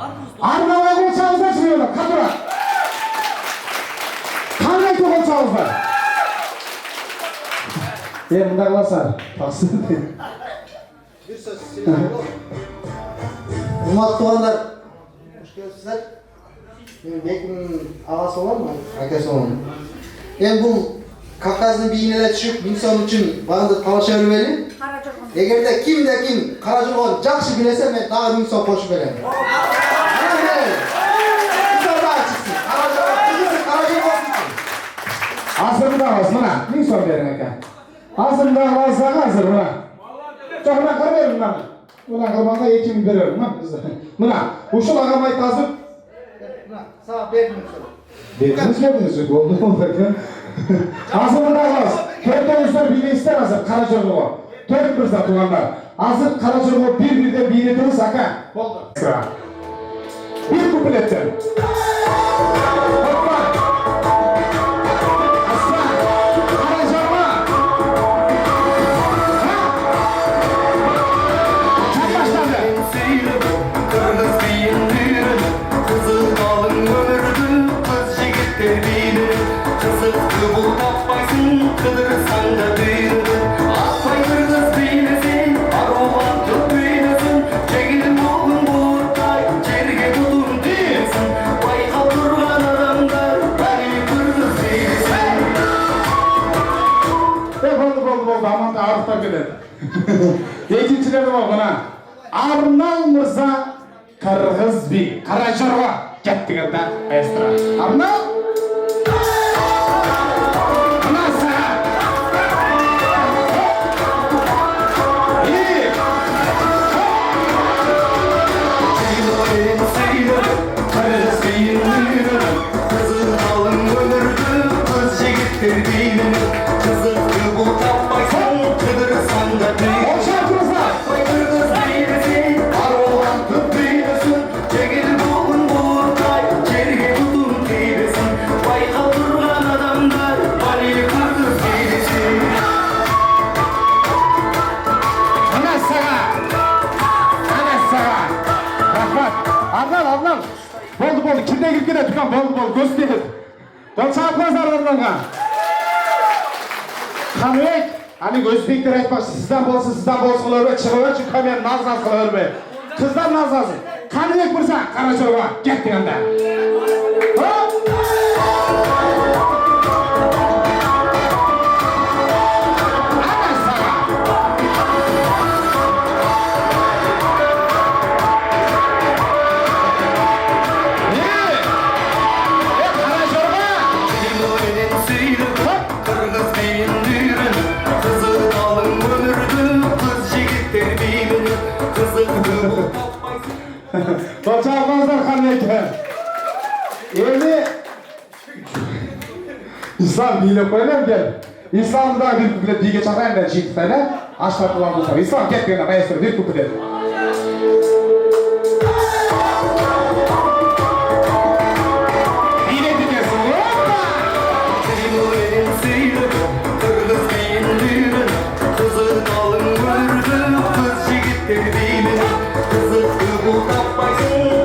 Арналға қол çalыңыздар шынымен қатыра. Қандай қол çalыңыздар? Мында қаласар. Тақсы. Bir söz Umut tuğanlar, hoş gelipsizler. Ben Bekir'in ağası olan mı? Akası olan mı? Bu Kafkaz'ın beyinele düşüp insan için bağında talaşa örmeli. Eğer de kim Karacırgon жақсы bilese ben daha bir insan koşup verem. Güzel daha çıksın. Karacırgon çıksın. Asırında ağız mına. Ne son verin eka? Asırında ağızdağı hazır mına. Çoğuna kar verin mına. Buna kılmanda ekim veriyorum mına. Mına. Uşul ağamay tazıp. Sağ verdim. Verdiniz verdiniz. Oldu bakın. Asırında ağız. Körtönüzler birleşler hazır. Karacırgon. Dört mırza tuğanlar. Hazır Karacırgon bir-birden biletiniz aka. Oldu. Sıra. Bir kupletten. Hoppa. Екіншілері бар ғана. Арнал Мырза Қырғыз би Қаражорға кеттігінде маэстро. Арнал Болды. Kimde girip gene tükan bol gösterip. Bol çarpmazlar ormanға. Қаныбек, аны өзбектер айтпақшы, sizden болсын өрбе, шығып өтші көмен назған қылы өрбе. Қыздар назғасын. Қаныбек Мырза, Қаражорға, кеттің анда. Çağırmazlar Qanыбek'e. Eli İslam dile koyalım gel. İslam'da bir kuklet diye çağırayım da çift tane. Aşağı tulan bulsam. İslam kettiğinde maestro bir kuklet. Dile dinlesin.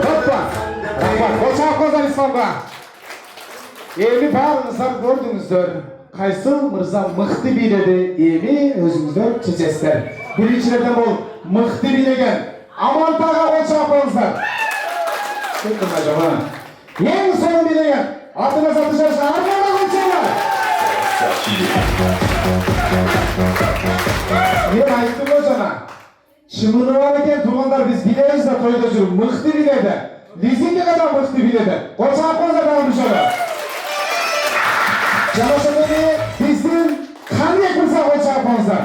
Hoppa! Koçak İslam'da. Evi bağınızlar gördünüzdür. Kaysıl Mırza mıhtı biledi. Evi özünüzdür çiçesler. Birincilerden bol mıhtı bilegen. Aman tağa koçak bağınızlar. Çıkın acaba. En son bilegen. Adına satışarsa armağına koçaklar. Ben ayıttım hocana. Şımını varken durmanlar biz bileriz de toyda sürüp mıhtı biledi. Lizinge kadar mıhtı biledi. Koçak koçak almış ona. Çalışan beni bizim Qanыбek Mırza koçak bağınızlar.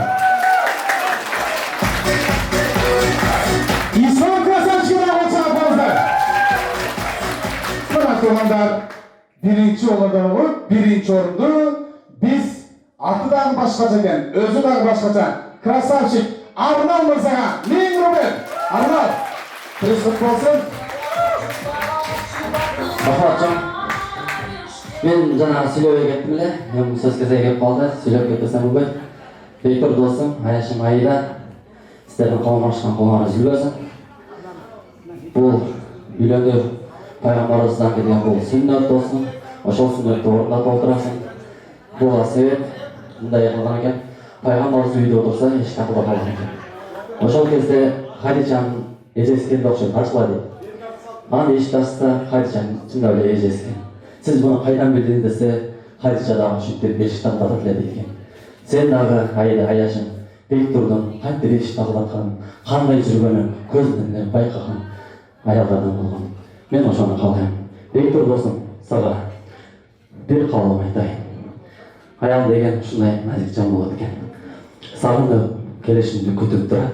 İslam Krasançı'na koçak bağınızlar. Bırak durmanlar birinci olurdan olup birinci orundu. Biz atıdan başkaçaken, özüden başkaçan Krasançık Arnal Mırzaға мен Ruben. Arnal, kırışlık olsun. Бахатжан, мен жаңағы сөйлеуге кеттім эле, эми сөз кезеги келип калды, сөйлөп кетпесем болбойт. Бектур досум, Аяшым Аида, сиздердин колуңар ачкан колуңарыңыз үлгүсүн. Бул үйлөнүп пайгамбарыбыздан келген бул сүннөт болсун, ошол сүннөттү орундап отурасың. Буга себеп мындай кылган экен, пайгамбарыбыз үйдө отурса эч такылдап калган экен. Ошол кезде Хадижанын эжеси келди окшойт, ачыла дейт. Аны эшикти ачса, Хадижанын чындап эле эжеси экен. Сиз муну кайдан билдиңиз десе, Хадижа дагы ушинтип эшикти такылдап эле дейт экен. Сен дагы аяшың, Бектурдун кантип эшикти такылдатканын, кандай жүргөнүн көзүнөн эле байкаган аялдардан болгон. Мен ошону каалайм. Бектур досум, сага бир каалам айтайын. Аял деген ушундай назик жан болот экен. Сагынып келишимди күтүп турат.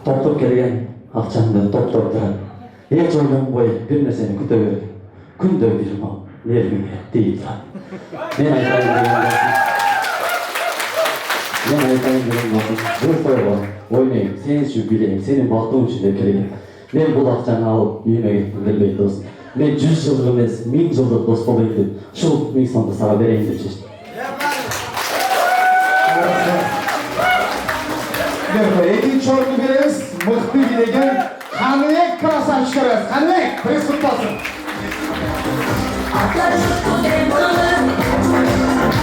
Топтоп келген акчаңды топтоп турат. Эч ойлонбой бир нерсени күтө берген. Күндө бир мал нервиңе тийип турат. Мен айтайын деген досум, бул тойго ойнойм, сен үчүн билейм, сенин бактың үчүн деп келген. Мен бул акчаны алып үйүмө кетким келбейт досум. Мен 100 жылдык эмес, 1000 жылдык дос болоюн деп, ушул 1000 сомду сага берейин деп чечтим. Экинчи орунду беребиз. Мыкты билеген Каныбек красавчик беребиз. Каныбек, пресс болсун.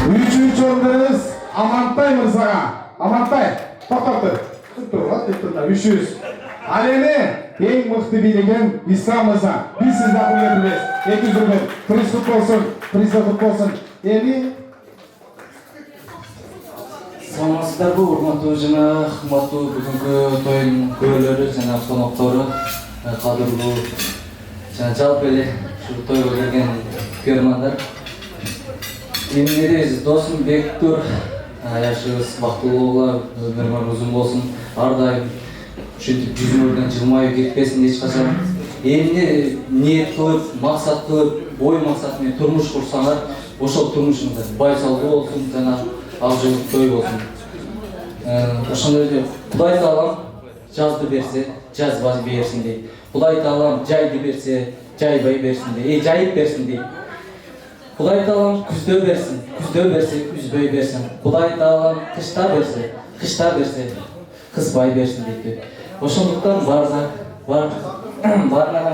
Үчүнчү орун беребиз Амантай мырзага. Амантай, токтоп тур. Туруп тур, 300. Ал эми эң мыкты билеген Ислам мырза. Биз сизди куятыбыз. 200 рубль. Пресс болсун. Эми Саламатсыздарбы, урматтуу жана кымбаттуу бүгүнкү тоюнун күбөлөрү жана коноктору, кадырлуу жана жалпы эле ушу тойго келген көрөрмандар. Эмнедебиз, досум Бектур, жашыбыз бактылуу боло, өмүрүң узун болсун, ар дайым ушинтип жүзүңөрдөн жылмайып кетпесин эч качан. Эмне ниет кылып, максат кылып, ой максат менен турмуш курсаңар, ошол турмушуңузда байсалдуу болсун жана ак жылдык той болсун. Ошондой эле Кудай Таалам жазды берсе, жазбай берсин дейт. Кудай Таалам жайды берсе, жайбай берсин дейт. Жайып берсин дейт. Кудай Таалам күздө берсе, үзбөй берсин. Кудай Таалам кышта берсе, кызбай берсин дейт. Ошондуктан баарына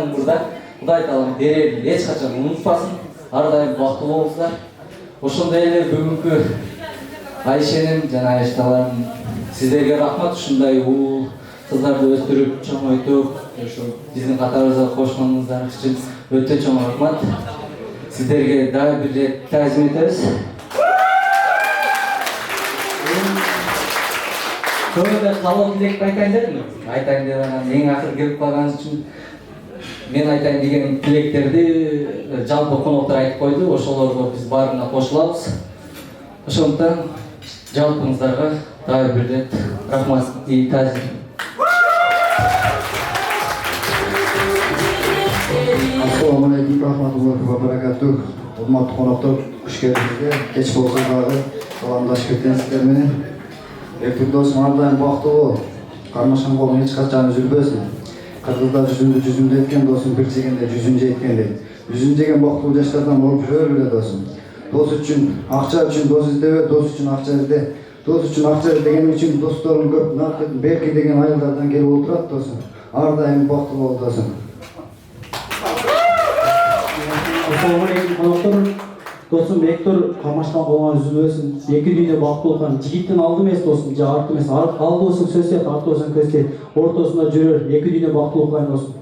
мурда Кудай Таалам берерин эч качан унутпасын. Ар дайым бактылуу болсуңар. Ошондой эле бүгүнкү Айшенин жана Айшталардын сиздерге рахмат, ушундай уул кыздарды өстүрүп, чоңойтуп, ошо биздин катарыбызга кошконуңуздар үчүн өтө чоң рахмат. Сиздерге дагы бир рет таазим этебиз. Көбүнө калуу тилек айтайын дедим. Айтайын деп анан эң акыры келип калган үчүн мен айтайын деген тилектерди жалпы коноктор айтып койду. Ошолорго биз баарына кошулабыз. Ошондуктан жалпыңыздарга дагы бир рет рахмат таазим. Ассаламу алейкум, рахматуллахи ва баракатух. Урматтуу коноктор, куш келдиңиздер. Кеч болсо дагы саламдашып кеткенсиздер менен. Бектур досум ар дайым бактылуу, кармашкан колуң эч качан үзүлбөсүн. Кыргыздар жүзүндө эткен досум бир жегенде жүзүн жейт дейт. Жүзүн жеген бактылуу жаштардан болуп жүрөлү досум. Дос үчүн, акча үчүн дос издебе, дос үчүн акча изде. Дос үчүн акча издеген үчүн досторум көп, Берки деген айылдардан келип отурат досум. Ар дайым бактылуу бол досум. Ассаламу алейкум коноктор. Досум Бектур камаштан болгон үзүлбөсүн. Эки дүйнө бактылуу жигиттин алды эмес досум, же арты эмес. Алды болсун сөзсөт, арты болсун көзсөт. Ортосунда жүрөр, эки дүйнө бактылуу кылайын досум.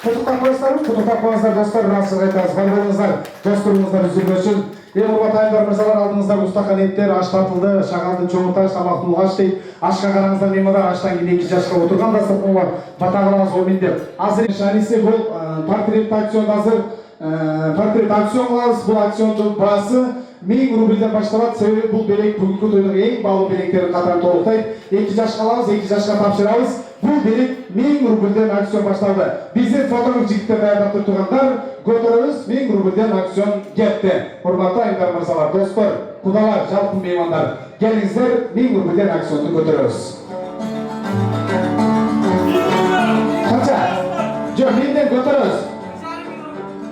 Кутуктап коюңуздар достор, расыл айтабыз. Байларыңыздар, досторуңуздар үзүлбөсүн. Урматтуу мырзалар, алдыңызда устакан эттер, аш тартылды, шагалды чоңуташ, тамактын угаш дейт. Ашка караңыздар, меймандар аштан кийин 2 жашка отурган дастаркан бар. Батагылабыз оймендеп. Азыр шариси бул портрет акцион азыр. Портрет акцион кылабыз. Бул акциондун баасы 1000 рубльден башталат. Себеби бул белек бүгүнкү тойдун эң баалуу белектерин катары толуктайт. 2 жашка алабыз, 2 жашка тапшырабыз. Бул белек 1000 рубльден акцион башталды. Биздин фотограф жигиттер даярдап тургандар көтөрөбүз. 1000 рубльден акцион кетти. Урматтуу айымдар, мырзалар, достор, кудалар, жалпы меймандар, келиңиздер, 1000 рубльден акционду көтөрөбүз. Канча? Жок, 1000ден көтөрөбүз.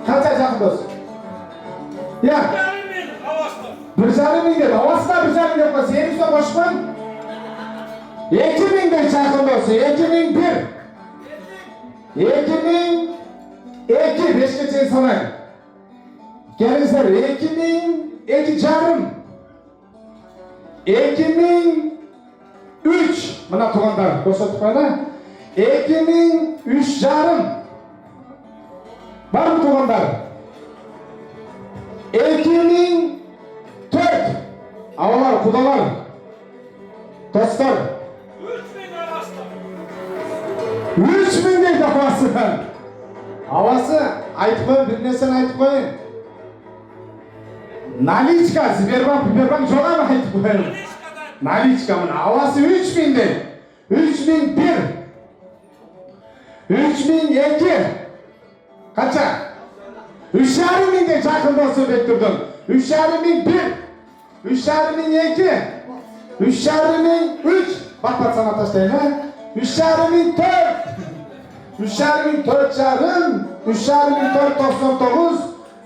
Канча жакын дос? Я. 1,5 миң деп, авасына 1,5 миң деп койсо, 700 кошпойм. 2000'de çakın dostu, 2001. 2002, 5 geçeyi sanayım. Genizler, 2002 carım. 2003, buna tuğanlar, dostu tuğanlar. 2003 carım. Var mı tuğanlar? 2004, avalar, kudalar. Dostlar. 3000 deydi havası. Havası aytıp koyun, bir nesini aytıp koyun. Nalichka, Sberbank joğa mı aytıp koyun? Nalichka mı? Havası 3000 deydi. 3001. 3002. Kaça? 3.500 de çakın dostu bekturdun. 3.500. 3.502. 3.503. Bak sana taşlayın ha. 3.504. 3.504 çarım. 3.504.99.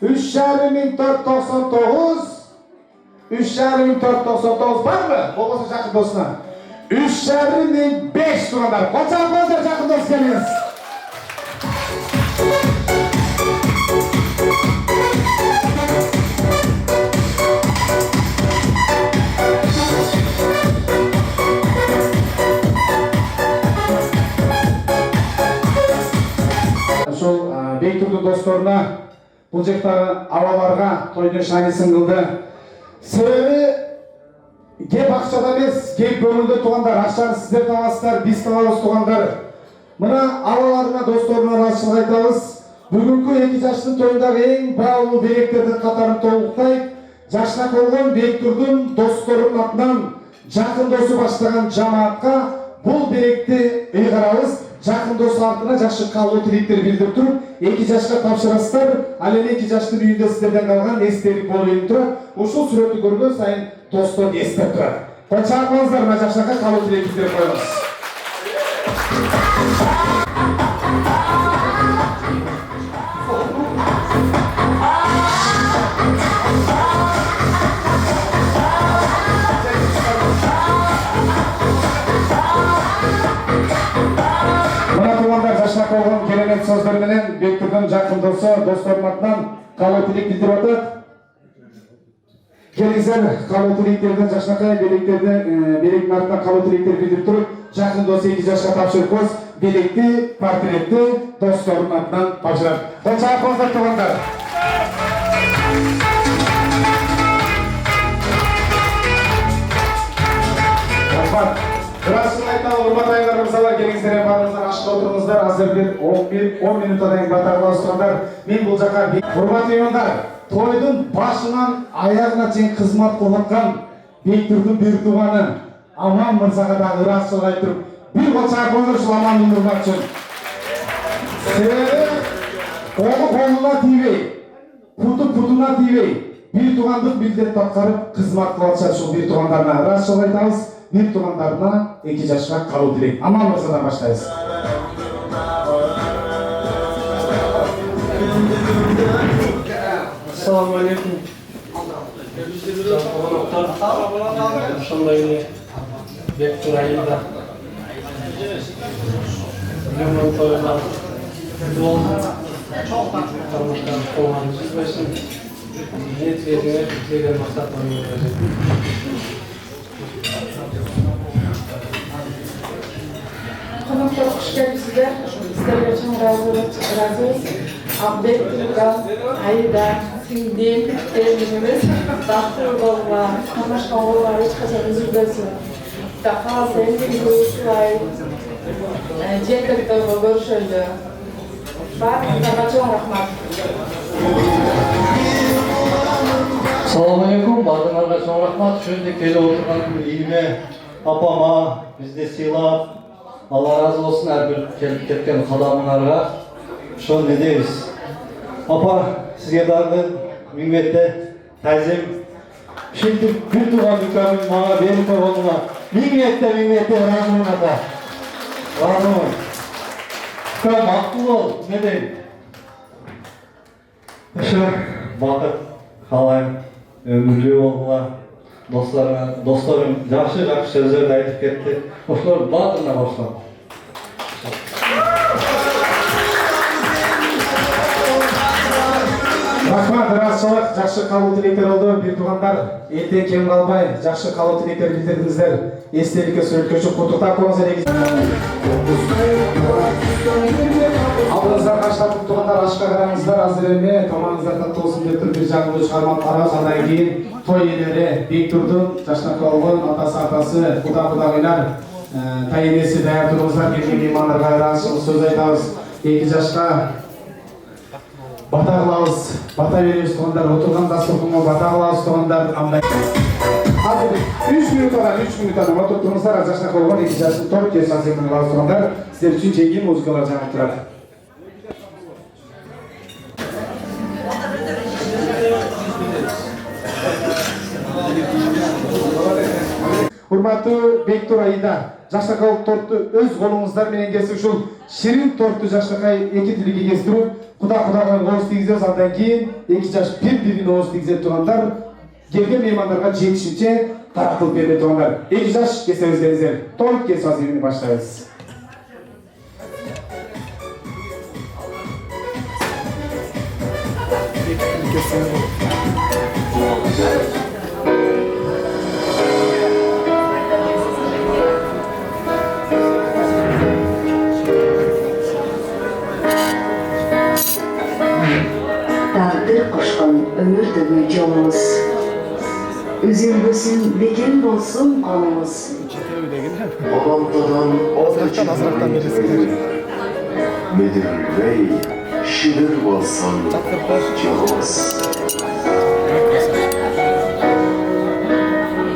3.504.99. 3.504.99 var mı? Olmasa çakın dostuna. 3.505 turanlar. Koçak bozdur çakın dost geliniz. Şol Beyturdu dostlarına, bu жақтағы аваларға тойдың шаңысын қылды. Себебі кеп ақшада емес, кеп көңілді туғандар, ақшаны сіздер табасыздар, біз табамыз туғандар. Мына аваларына, достарына рахмет айтамыз. Бүгінгі 2 жаштың тойындағы ең баулы беректердің қатарын толықтайық. Жашына толған Бектұрдың достарының атынан жақын досы бастаған жамаатқа бұл беректі ұйғарабыз. Жақын дос артына жақсы қалу тілектер білдіріп тұрып, 2 жашқа тапсырасыздар, ал эми 2 жаштың үйінде сіздерден қалған естелік болып тұрады. Ушул сүрөттү көргөн сайын достор естеп турат. Чакырыңыздар, мына жашқа қалу тілек білдіріп коебуз. Жашына қойған керемет сөздерменен Бектұрдың жақын досы, достарының атынан қалу тілек білдіріп атады. Келіңіздер, қалу тілектерден жашынақай белектің артынан қалу тілектер білдіріп тұрып, жақын досы 2 жашқа тапшырып қойыз, белекті, портретті достарының атынан тапшырады. Қоншаға қоныздар туғандар. Расыл айталы, ұрмат айғарымызалар келіңіздер, барыңыздар, ашық отырыңыздар, азыр бір 10 минутадан кейін батарына ұстығандар. Мен бұл жаққа ұрмат үйіндар, тойдың башынан аяғына чейін қызмат қолатқан Бектұрдың бір туғаны Аман Мырзаға дағы расыл айтырып, бір қолшаға қоңыр шыл Аманның ұрмат үшін. Себебі қолы қолына тибей, пұты пұтына тибей, бір туғандық білдет тапқарып қызмат қолатша шыл бір туғандарына расыл айтамыз. Bir tuğanlarına 2 жашқа қалу тілек. Аман Мырзадан баштайыз. Ассаламу алейкум. Ошондой эле Бектур айылда Лемон тойуна кармаштан колгон үзбөсүн. Ниет тілеген мақсат Konuklar hoş geldinizler. Sizlerle çok razıyız. Bektur'dan, Ayda, Sing'den, kendimiz Bahtır Bolga, Kamaşkan Bolga hiç kaçan üzülmesin. Daha senin gibi görüşler, Ceket'te görüşüldü. Barınızlara çok rahmet. Assalamu alaikum, barınızlara çok rahmet. Şöyle kelip oturgan ilme, apama, bizde silap, Allah razı olsun her bir kelip ketken kadamlarga. Şunu ne deyiz? Apa, sizge dağılın, müngette, tazim. Şimdi bir tuğan dükkanın bana benim torunuma. Müngette, razımın ata. Razımın. Şöyle maktul ol, ne deyim? Şu vakit kalayım, ömürlü oldular. досторым жакшы сөздөрдү айтып кетти. Ошолор баатына коштум. Рахмат, ыраазычылык, жакшы кабыл тилектер болду. Бир туугандар, элден кем калбай, жакшы кабыл тилектер билдирдиңиздер. Эстеликке сүрөткөчүп куттуктап коюңуздар. Алдыңыздарга шартып туугандар, ашка караңыздар, азыр эми тамагыңыздар таттуу болсун деп туруп бир жагымдуу чыгарманы карап, андан кийин той ээлери Бектурдун жаштап калган атасы, кудагыйлар, тайенеси даяр туруңуздар. Келген меймандарга ыраазычылык сөз айтабыз. 2 жашка бата кылабыз, бата беребиз туугандар, отурган дастурханга бата кылабыз туугандар. Азыр 3 минуттан отуруп туруңуздар, жашына болгон 2 жаштын торт кесасын кылабыз туугандар. Сиздер үчүн жеңил музыкалар жаңып турат. Урматтуу Бектур айында жашакай торту өз колуңуздар менен кесип ушул ширин торту жашакай 2 тилиге кестирип, кудагайга ооз тийгизебиз. Андан кийин 2 жаш бири-бирине ооз тийгизет туугандар. Келген меймандарга жетишинче таратылып берилет туугандар. 2 жаш кесебиз деңиздер. Торт кесип азырын баштайбыз. Taqdir qo'shgan ömürdagi yolumuz, üzülgüsün bekin bolsun qonumuz. Babamdan azraktan Medirvey şidir bolsun yolumuz.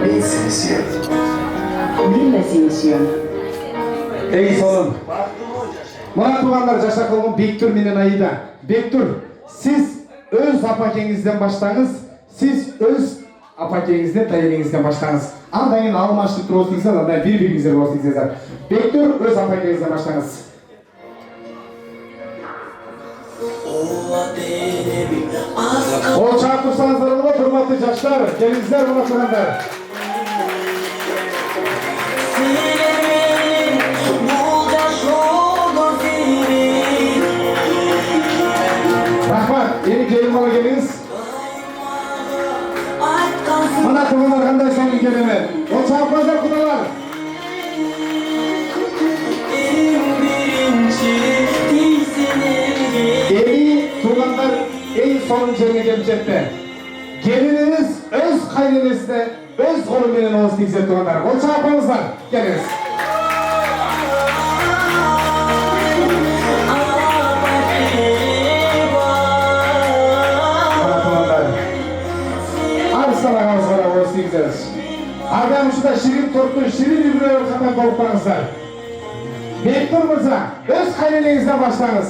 Ben seni seviyorum. Ben seni seviyorum. Ey solun. Мына туугандар жашап калган Бектур менен Аида. Бектур, сиз өз апакеңизден баштаңыз, сиз өз апакеңизден, тайенеңизден баштаңыз. Андан кийин алмаштып туруп отурсаңыз, андан бири-бириңизге ооз тийгизесиздер. Бектур, өз апакеңизден баштаңыз. Ол чаап турсаңыздар болот, урматтуу жаштар, келиңиздер мына туугандар. Рахмат, эми келин бала келиңиз. Мына туугандар кандай соң келеме? Ол чапкандар кудалар. Эми туугандар эң сонун жерге келип жетти. Келиниңиз өз кайненесине өз колу менен ооз тийгизет туугандар. Ол чапкаңыздар, келиңиз. Адам ушундай ширин торту ширин үйрөп катар толуктаңыздар. Бектур мырза, өз кайненеңизден баштаңыз.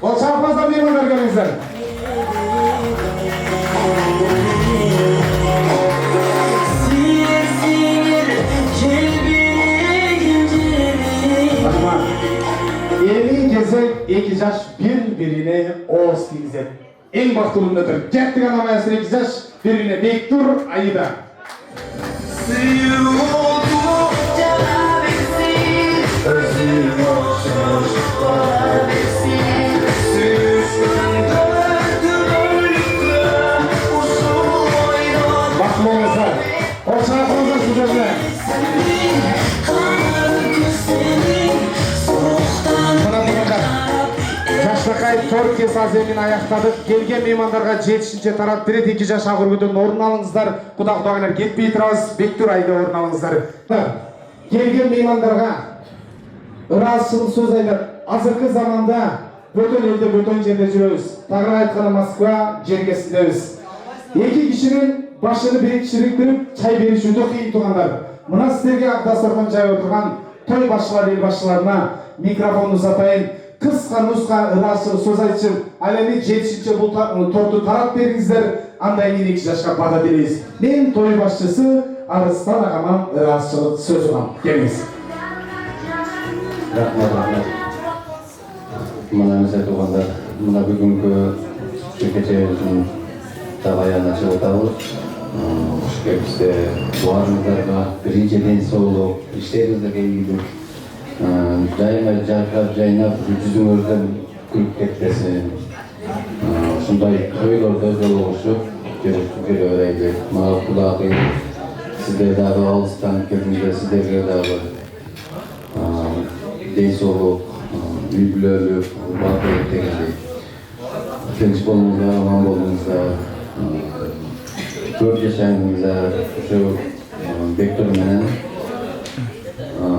Ол чапканыздар меймандар келиңиздер. Эми кезек 2 жаш бири-бирине ооз тийгизет. Эң бактылуу өтөр. Жеттик анамаясын 2 жаш бири-бирине Бектур, Аида. Bakmamızlar. O çarpımızda süzerler. Жашакай торт кесаземин аяктадык. Келген меймандарга жетишинче тарап берет. 2 жаш агыргүдөн орун алыңыздар. Кудагайлар кетпей турабыз. Бектур Аида орун алыңыздар. Келген меймандарга ыраазычылык сөз айтат. Азыркы заманда бөтөн элде бөтөн жерде жүрөбүз. Тагыраак айтканда Москва жергесиндебиз. 2 кишинин башыны бириктирип чай бериш өтө кыйын туугандар. Мына сиздерге дасторкон жайып отурган той башчылары, эл башчыларына микрофонду сатайын. Кыска нуска ыраазычылык сөз айтчым. Ал эми жетишинче бул торту тарап бериңиздер. Андан кийин 2 жашка бата беребиз. Мен той башчысы Арыстан агаман ыраазычылык сөз кылам. Келиңиз. Рахмат. Мына эмес туугандар, мына бүгүнкү кечээбиздин табаянын ачып атабыз. Hoş gelipsizler. Duvarınızlarga birinci dен soğulup, işlerinizde geyilip, daima jarkap, jaynap, yüzüңөрдөн күлүп кетпесин. Ушундай тойлордо жолугушуп, жүрүп өрөйдү. Мага кулагы, сиздер дагы алыстан келдиңиздер, сиздерге дагы ден соолук, үй бүлөлүк, баатылык дегендей. Тынч болуңуздар, аман болуңуздар. Көп жашаңыздар, ушу Бектор менен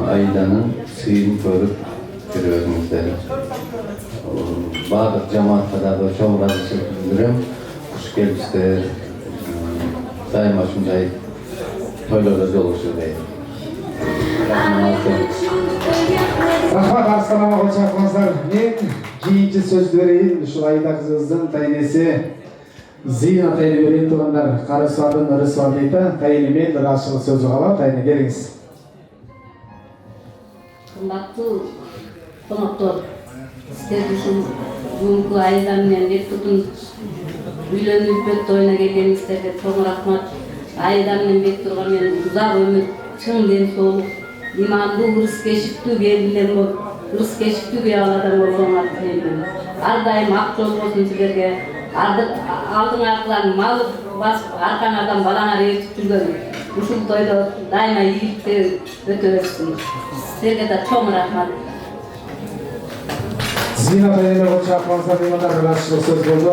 Аиданын сыйын көрүп жүрөңүздөр. Баардык жамаатка дагы чоң ыраазычылык билдирем. Куш келипсиздер. Дайыма ушундай тойлордо жолугушуу дейм. Рахмат, ассаламу алейкум. Мен кийинки сөз берейин. Ушул Аида кызыбыздын тайнеси Зина тайны берейин туугандар. Карысадын ырысыбан дейт. Тайны мен ырашылык сөзү калат. Тайны бериңиз. Кымбаттуу коноктор, сиздер ушул бүгүнкү Аида менен Бектурдун үйлөнүү тоюна келгениңиздерге чоң рахмат. Аида менен Бектурга мен узак өмүр, чың ден соолук, имандуу, ырыс кешиктүү келиндер болуп, ырыс кешиктүү кыяладан болгонуңар тилеймин. Ар дайым ак жол болсун силерге. Алдыңардан мал басып, аркаңардан балаңар ээрчип жүргөн ушул тойдо дайыма ийгиликте өтө берсин. Силерге да чоң рахмат. Зина тайны чакырганыңыздар дегенде ырашылык сөз болду.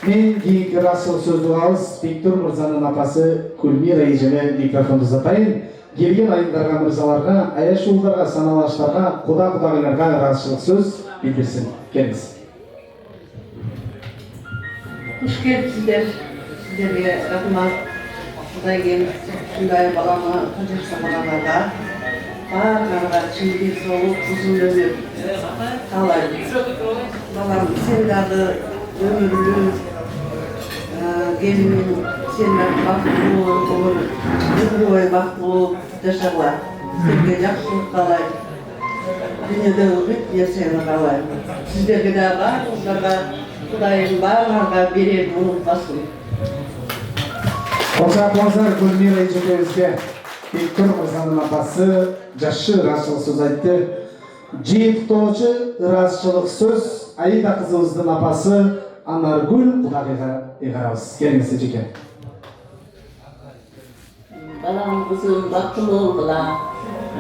Мен кийинки ырашылык сөздү алыс Бектур мырзанын апасы Кульмира эжеме микрофонду узатайын. Келген айымдарга, мырзаларга, аяшуулдарга, саналаштарга, кудагыйларга ырашылык сөз билдирсин. Келиңиз. Куш келипсиздер. Сиздерге рахмат. Кудай келип, ушундай баланы жакшы балаларга баарыңарга чын ден соолук, узун өмүр каалайм. Балам, сен дагы өмүрүң келиниң сен бактылуу болуп, өмүр бою бактылуу жашагыла. Силерге жакшылык каалайм. Дүйнөдө бүт нерсени каалайм. Сиздерге дагы баарыңыздарга Кудайым баарыңарга берерин унутпасын. Кошакыңыздар Кульмира эжебизге Бектур мырзанын апасы жакшы ырашылык сөз айтты. Жыйыктоочу ырашылык сөз Аида кызыбыздын апасы Анаргүл Кудагыйга ыйгарабыз. Келиңиз эжеке. Балам кызым бактылуу болгула,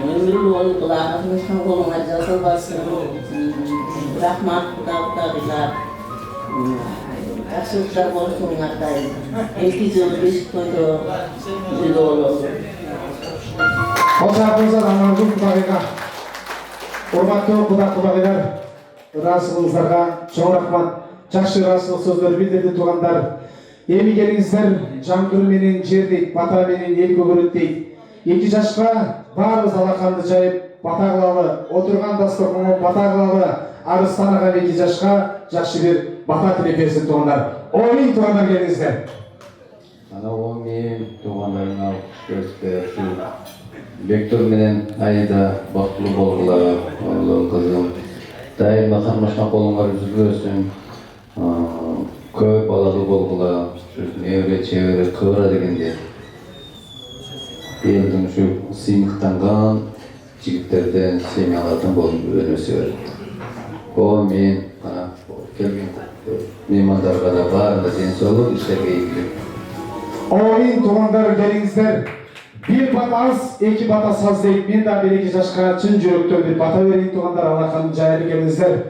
өмүрлүү болгула, кызматтан колуңар жасалбасын. Рахмат Кудагыйлар. Жакшылыктар болсун ардайым. Эки жыл бешик тойдо жүргөн болду. Кошакыңыздар Анаргүл Кудагыйга. Урматтуу Кудагыйлар, ырашылыгыңыздарга чоң рахмат. Жакшы ырашылык сөздөр билдирди туугандар. Эми келиңиздер, жаңгыр менен жер дейт, бата менен эл көгөрөт дейт. 2 жашка баарыбыз алаканды жайып, бата кылалы, отурган дасторконго бата кылалы. Арыстанага 2 жашка жакшы бир бата тилеп берсин туугандар. Омин туугандар, келиңиздер. Ана омин туугандарыңа көрсөтүп Бектур менен Аида бактылуу болгула, оглум кызым. Дайыма кармашкан колуңар үзүлбөсүн. Көп балалуу болгула, небере чебере кыбыра дегенде. Элдин ушу сыймыктанган жигиттерден, семьялардан болуп өнөсү. Мен келген меймандарга да баарына ден соолук, иштерге ийгилик. Омин туугандар, келиңиздер. Бир бата аз, 2 бата саз дейт. Мен да 1-2 жашка чын жүрөктөн бир бата берейин туугандар, алаканды жайып келиңиздер.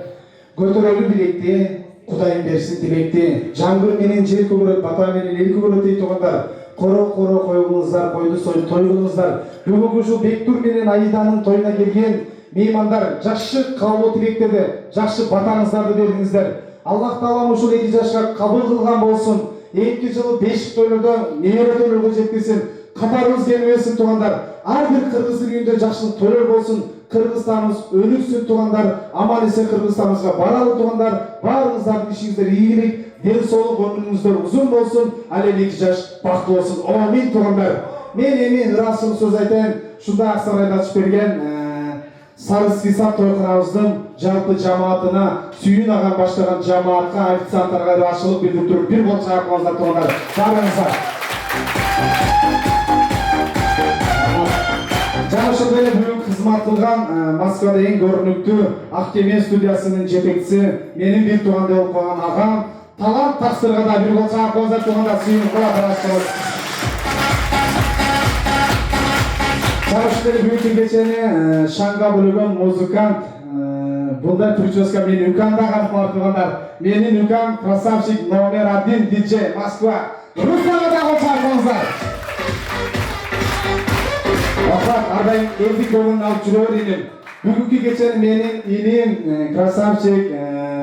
Көтөрөлү билекти, Кудайым берсин тилекти. Жаңгыр менен жер көгөрөт, бата менен эл көгөрөт дейт туугандар. Коро койгуңуздар, койду союп тойгуңуздар. Бүгүнкү ушул Бектур менен Аиданын тоюна келген меймандар жакшы каалоо тилектерди, жакшы батаңыздарды бердиңиздер. Аллах Таалам ушул 2 жашка кабыл кылган болсун. 2 жыл бешик тойлордо небере тойлорго жеткизсин. Катарыбыз келбесин туугандар. Ар бир кыргыздын үйүндө жакшылык тойлор болсун. Кыргызстаныбыз өнүксүн туугандар. Аман эсен Кыргызстаныбызга баралы туугандар. Баарыңыздардын ишиңиздер ийгилик, ден соолук, өмүрүңүздөр узун болсун. Ал 2 жаш бактылуу болсун. Амин туугандар. Мен эми ырашылык сөз айтайын. Ушундай ак сарайда ачып берген Сары Сисап тойкунабыздын жалпы жамаатына, Сүйүн агам баштаган жамаатка, официанттарга ырашылык билдирип туруп бир бол чакырыңыздар туугандар. Баарыңызга Жана ошондой эле бүгүн кызмат кылган Москвада эң көрүнүктүү Актемир студиясынын жетекчиси, менин бир туугандай болуп калган агам, талант тапсырга да бир кол чаап коюңуздар тууганда сүйүнүп калат. Жана ошондой эле бүгүнкү кечени шаңга бөлөгөн музыкант, бундай прическа менин укам да кантип туугандар. Менин укам красавчик номер 1 диджей Москва. Русланга да кол чаап коюңуздар. Вафат, ардайым элдик көңүлүн алып жүрө берейин. Бүгүнкү кечени менин иним красавчик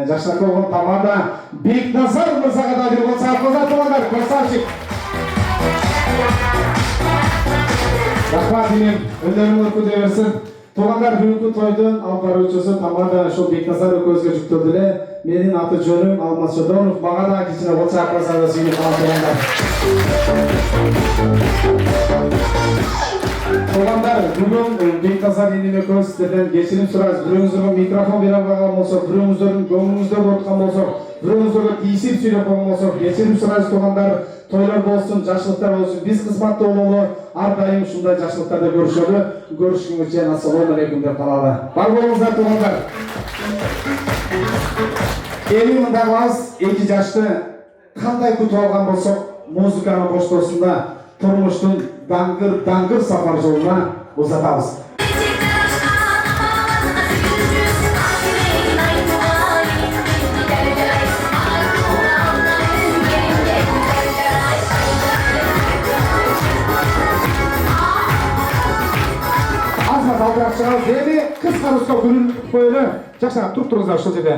жашнакы болгон тамада Бекназар мырзага да бир кол чаап коюңуздар, красавчик. Рахмат иним, өнөрүң өркүдө берсин. Туугандар, бүгүнкү тойдун алып баруучусу тамада ошол Бекназар экөөбүзгө жүктөлдү эле. Менин аты жөнүм Алмаз Жодонов. Мага да кичине кол чаап коюңуздар, сүйүнүп калам туугандар. Бүгүн Бекназар иним экөөбүз сиздерден кечирим сурайбыз. Бирөөңүзгө микрофон бере албаган болсок, бирөөңүздөрдүн көңүлүңүздөрдү откан болсок, бирөөңүздөргө тийсип сүйлөп койгон болсок, кечирим сурайбыз туугандар. Тойлор болсун, жакшылыктар болсун. Биз кызматтуу бололу, ар дайым ушундай жакшылыктарды көрүшөлү. Көрүшкөнгөчө ассалому алейкум деп калалы. Бар болуңуздар туугандар. Эми мындай кылабыз, 2 жашты кандай күтүп алган болсок, музыканын коштоосунда турмуштун даңгыр сапар жолуна узатабыз. Эми кыска руска күлүндүк коелу. Жакшыраак туруп туруңуздар ушул жерде.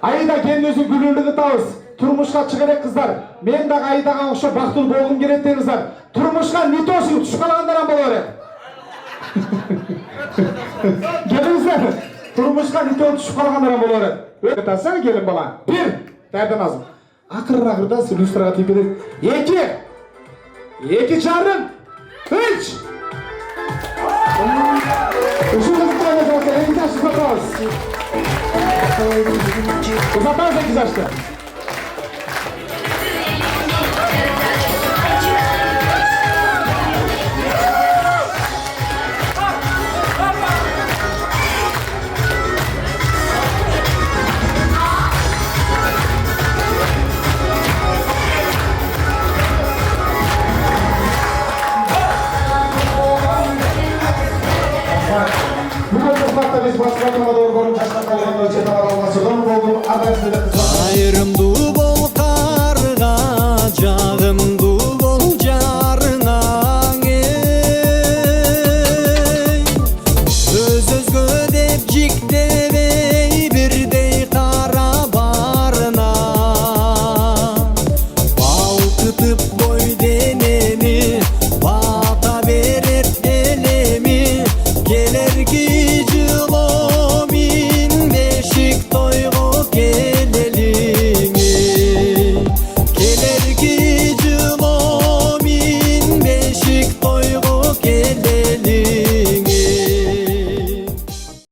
Айда келинөзүн күлүндүгү табыз. Турмушка чыга элек кыздар. Мен дагы Айдага окшоп бактылуу болгум келет деңиздер. Турмушка нитошуп түшүп калгандар боло берет. Келиңиздер. Турмушка нитошуп түшүп калгандар боло берет. Өтөсөң келин бала. 1 Дайдан азым. Акырын-акырында люстрага тийип кетет. 2 жарым. 3 Ушул кызды да 2 жашты uzatабыз. Uzatабыз 2 жашты. Бүгін біз Москвада орын жастар болғанда өте тамадалған содан болдым. Ардайсызды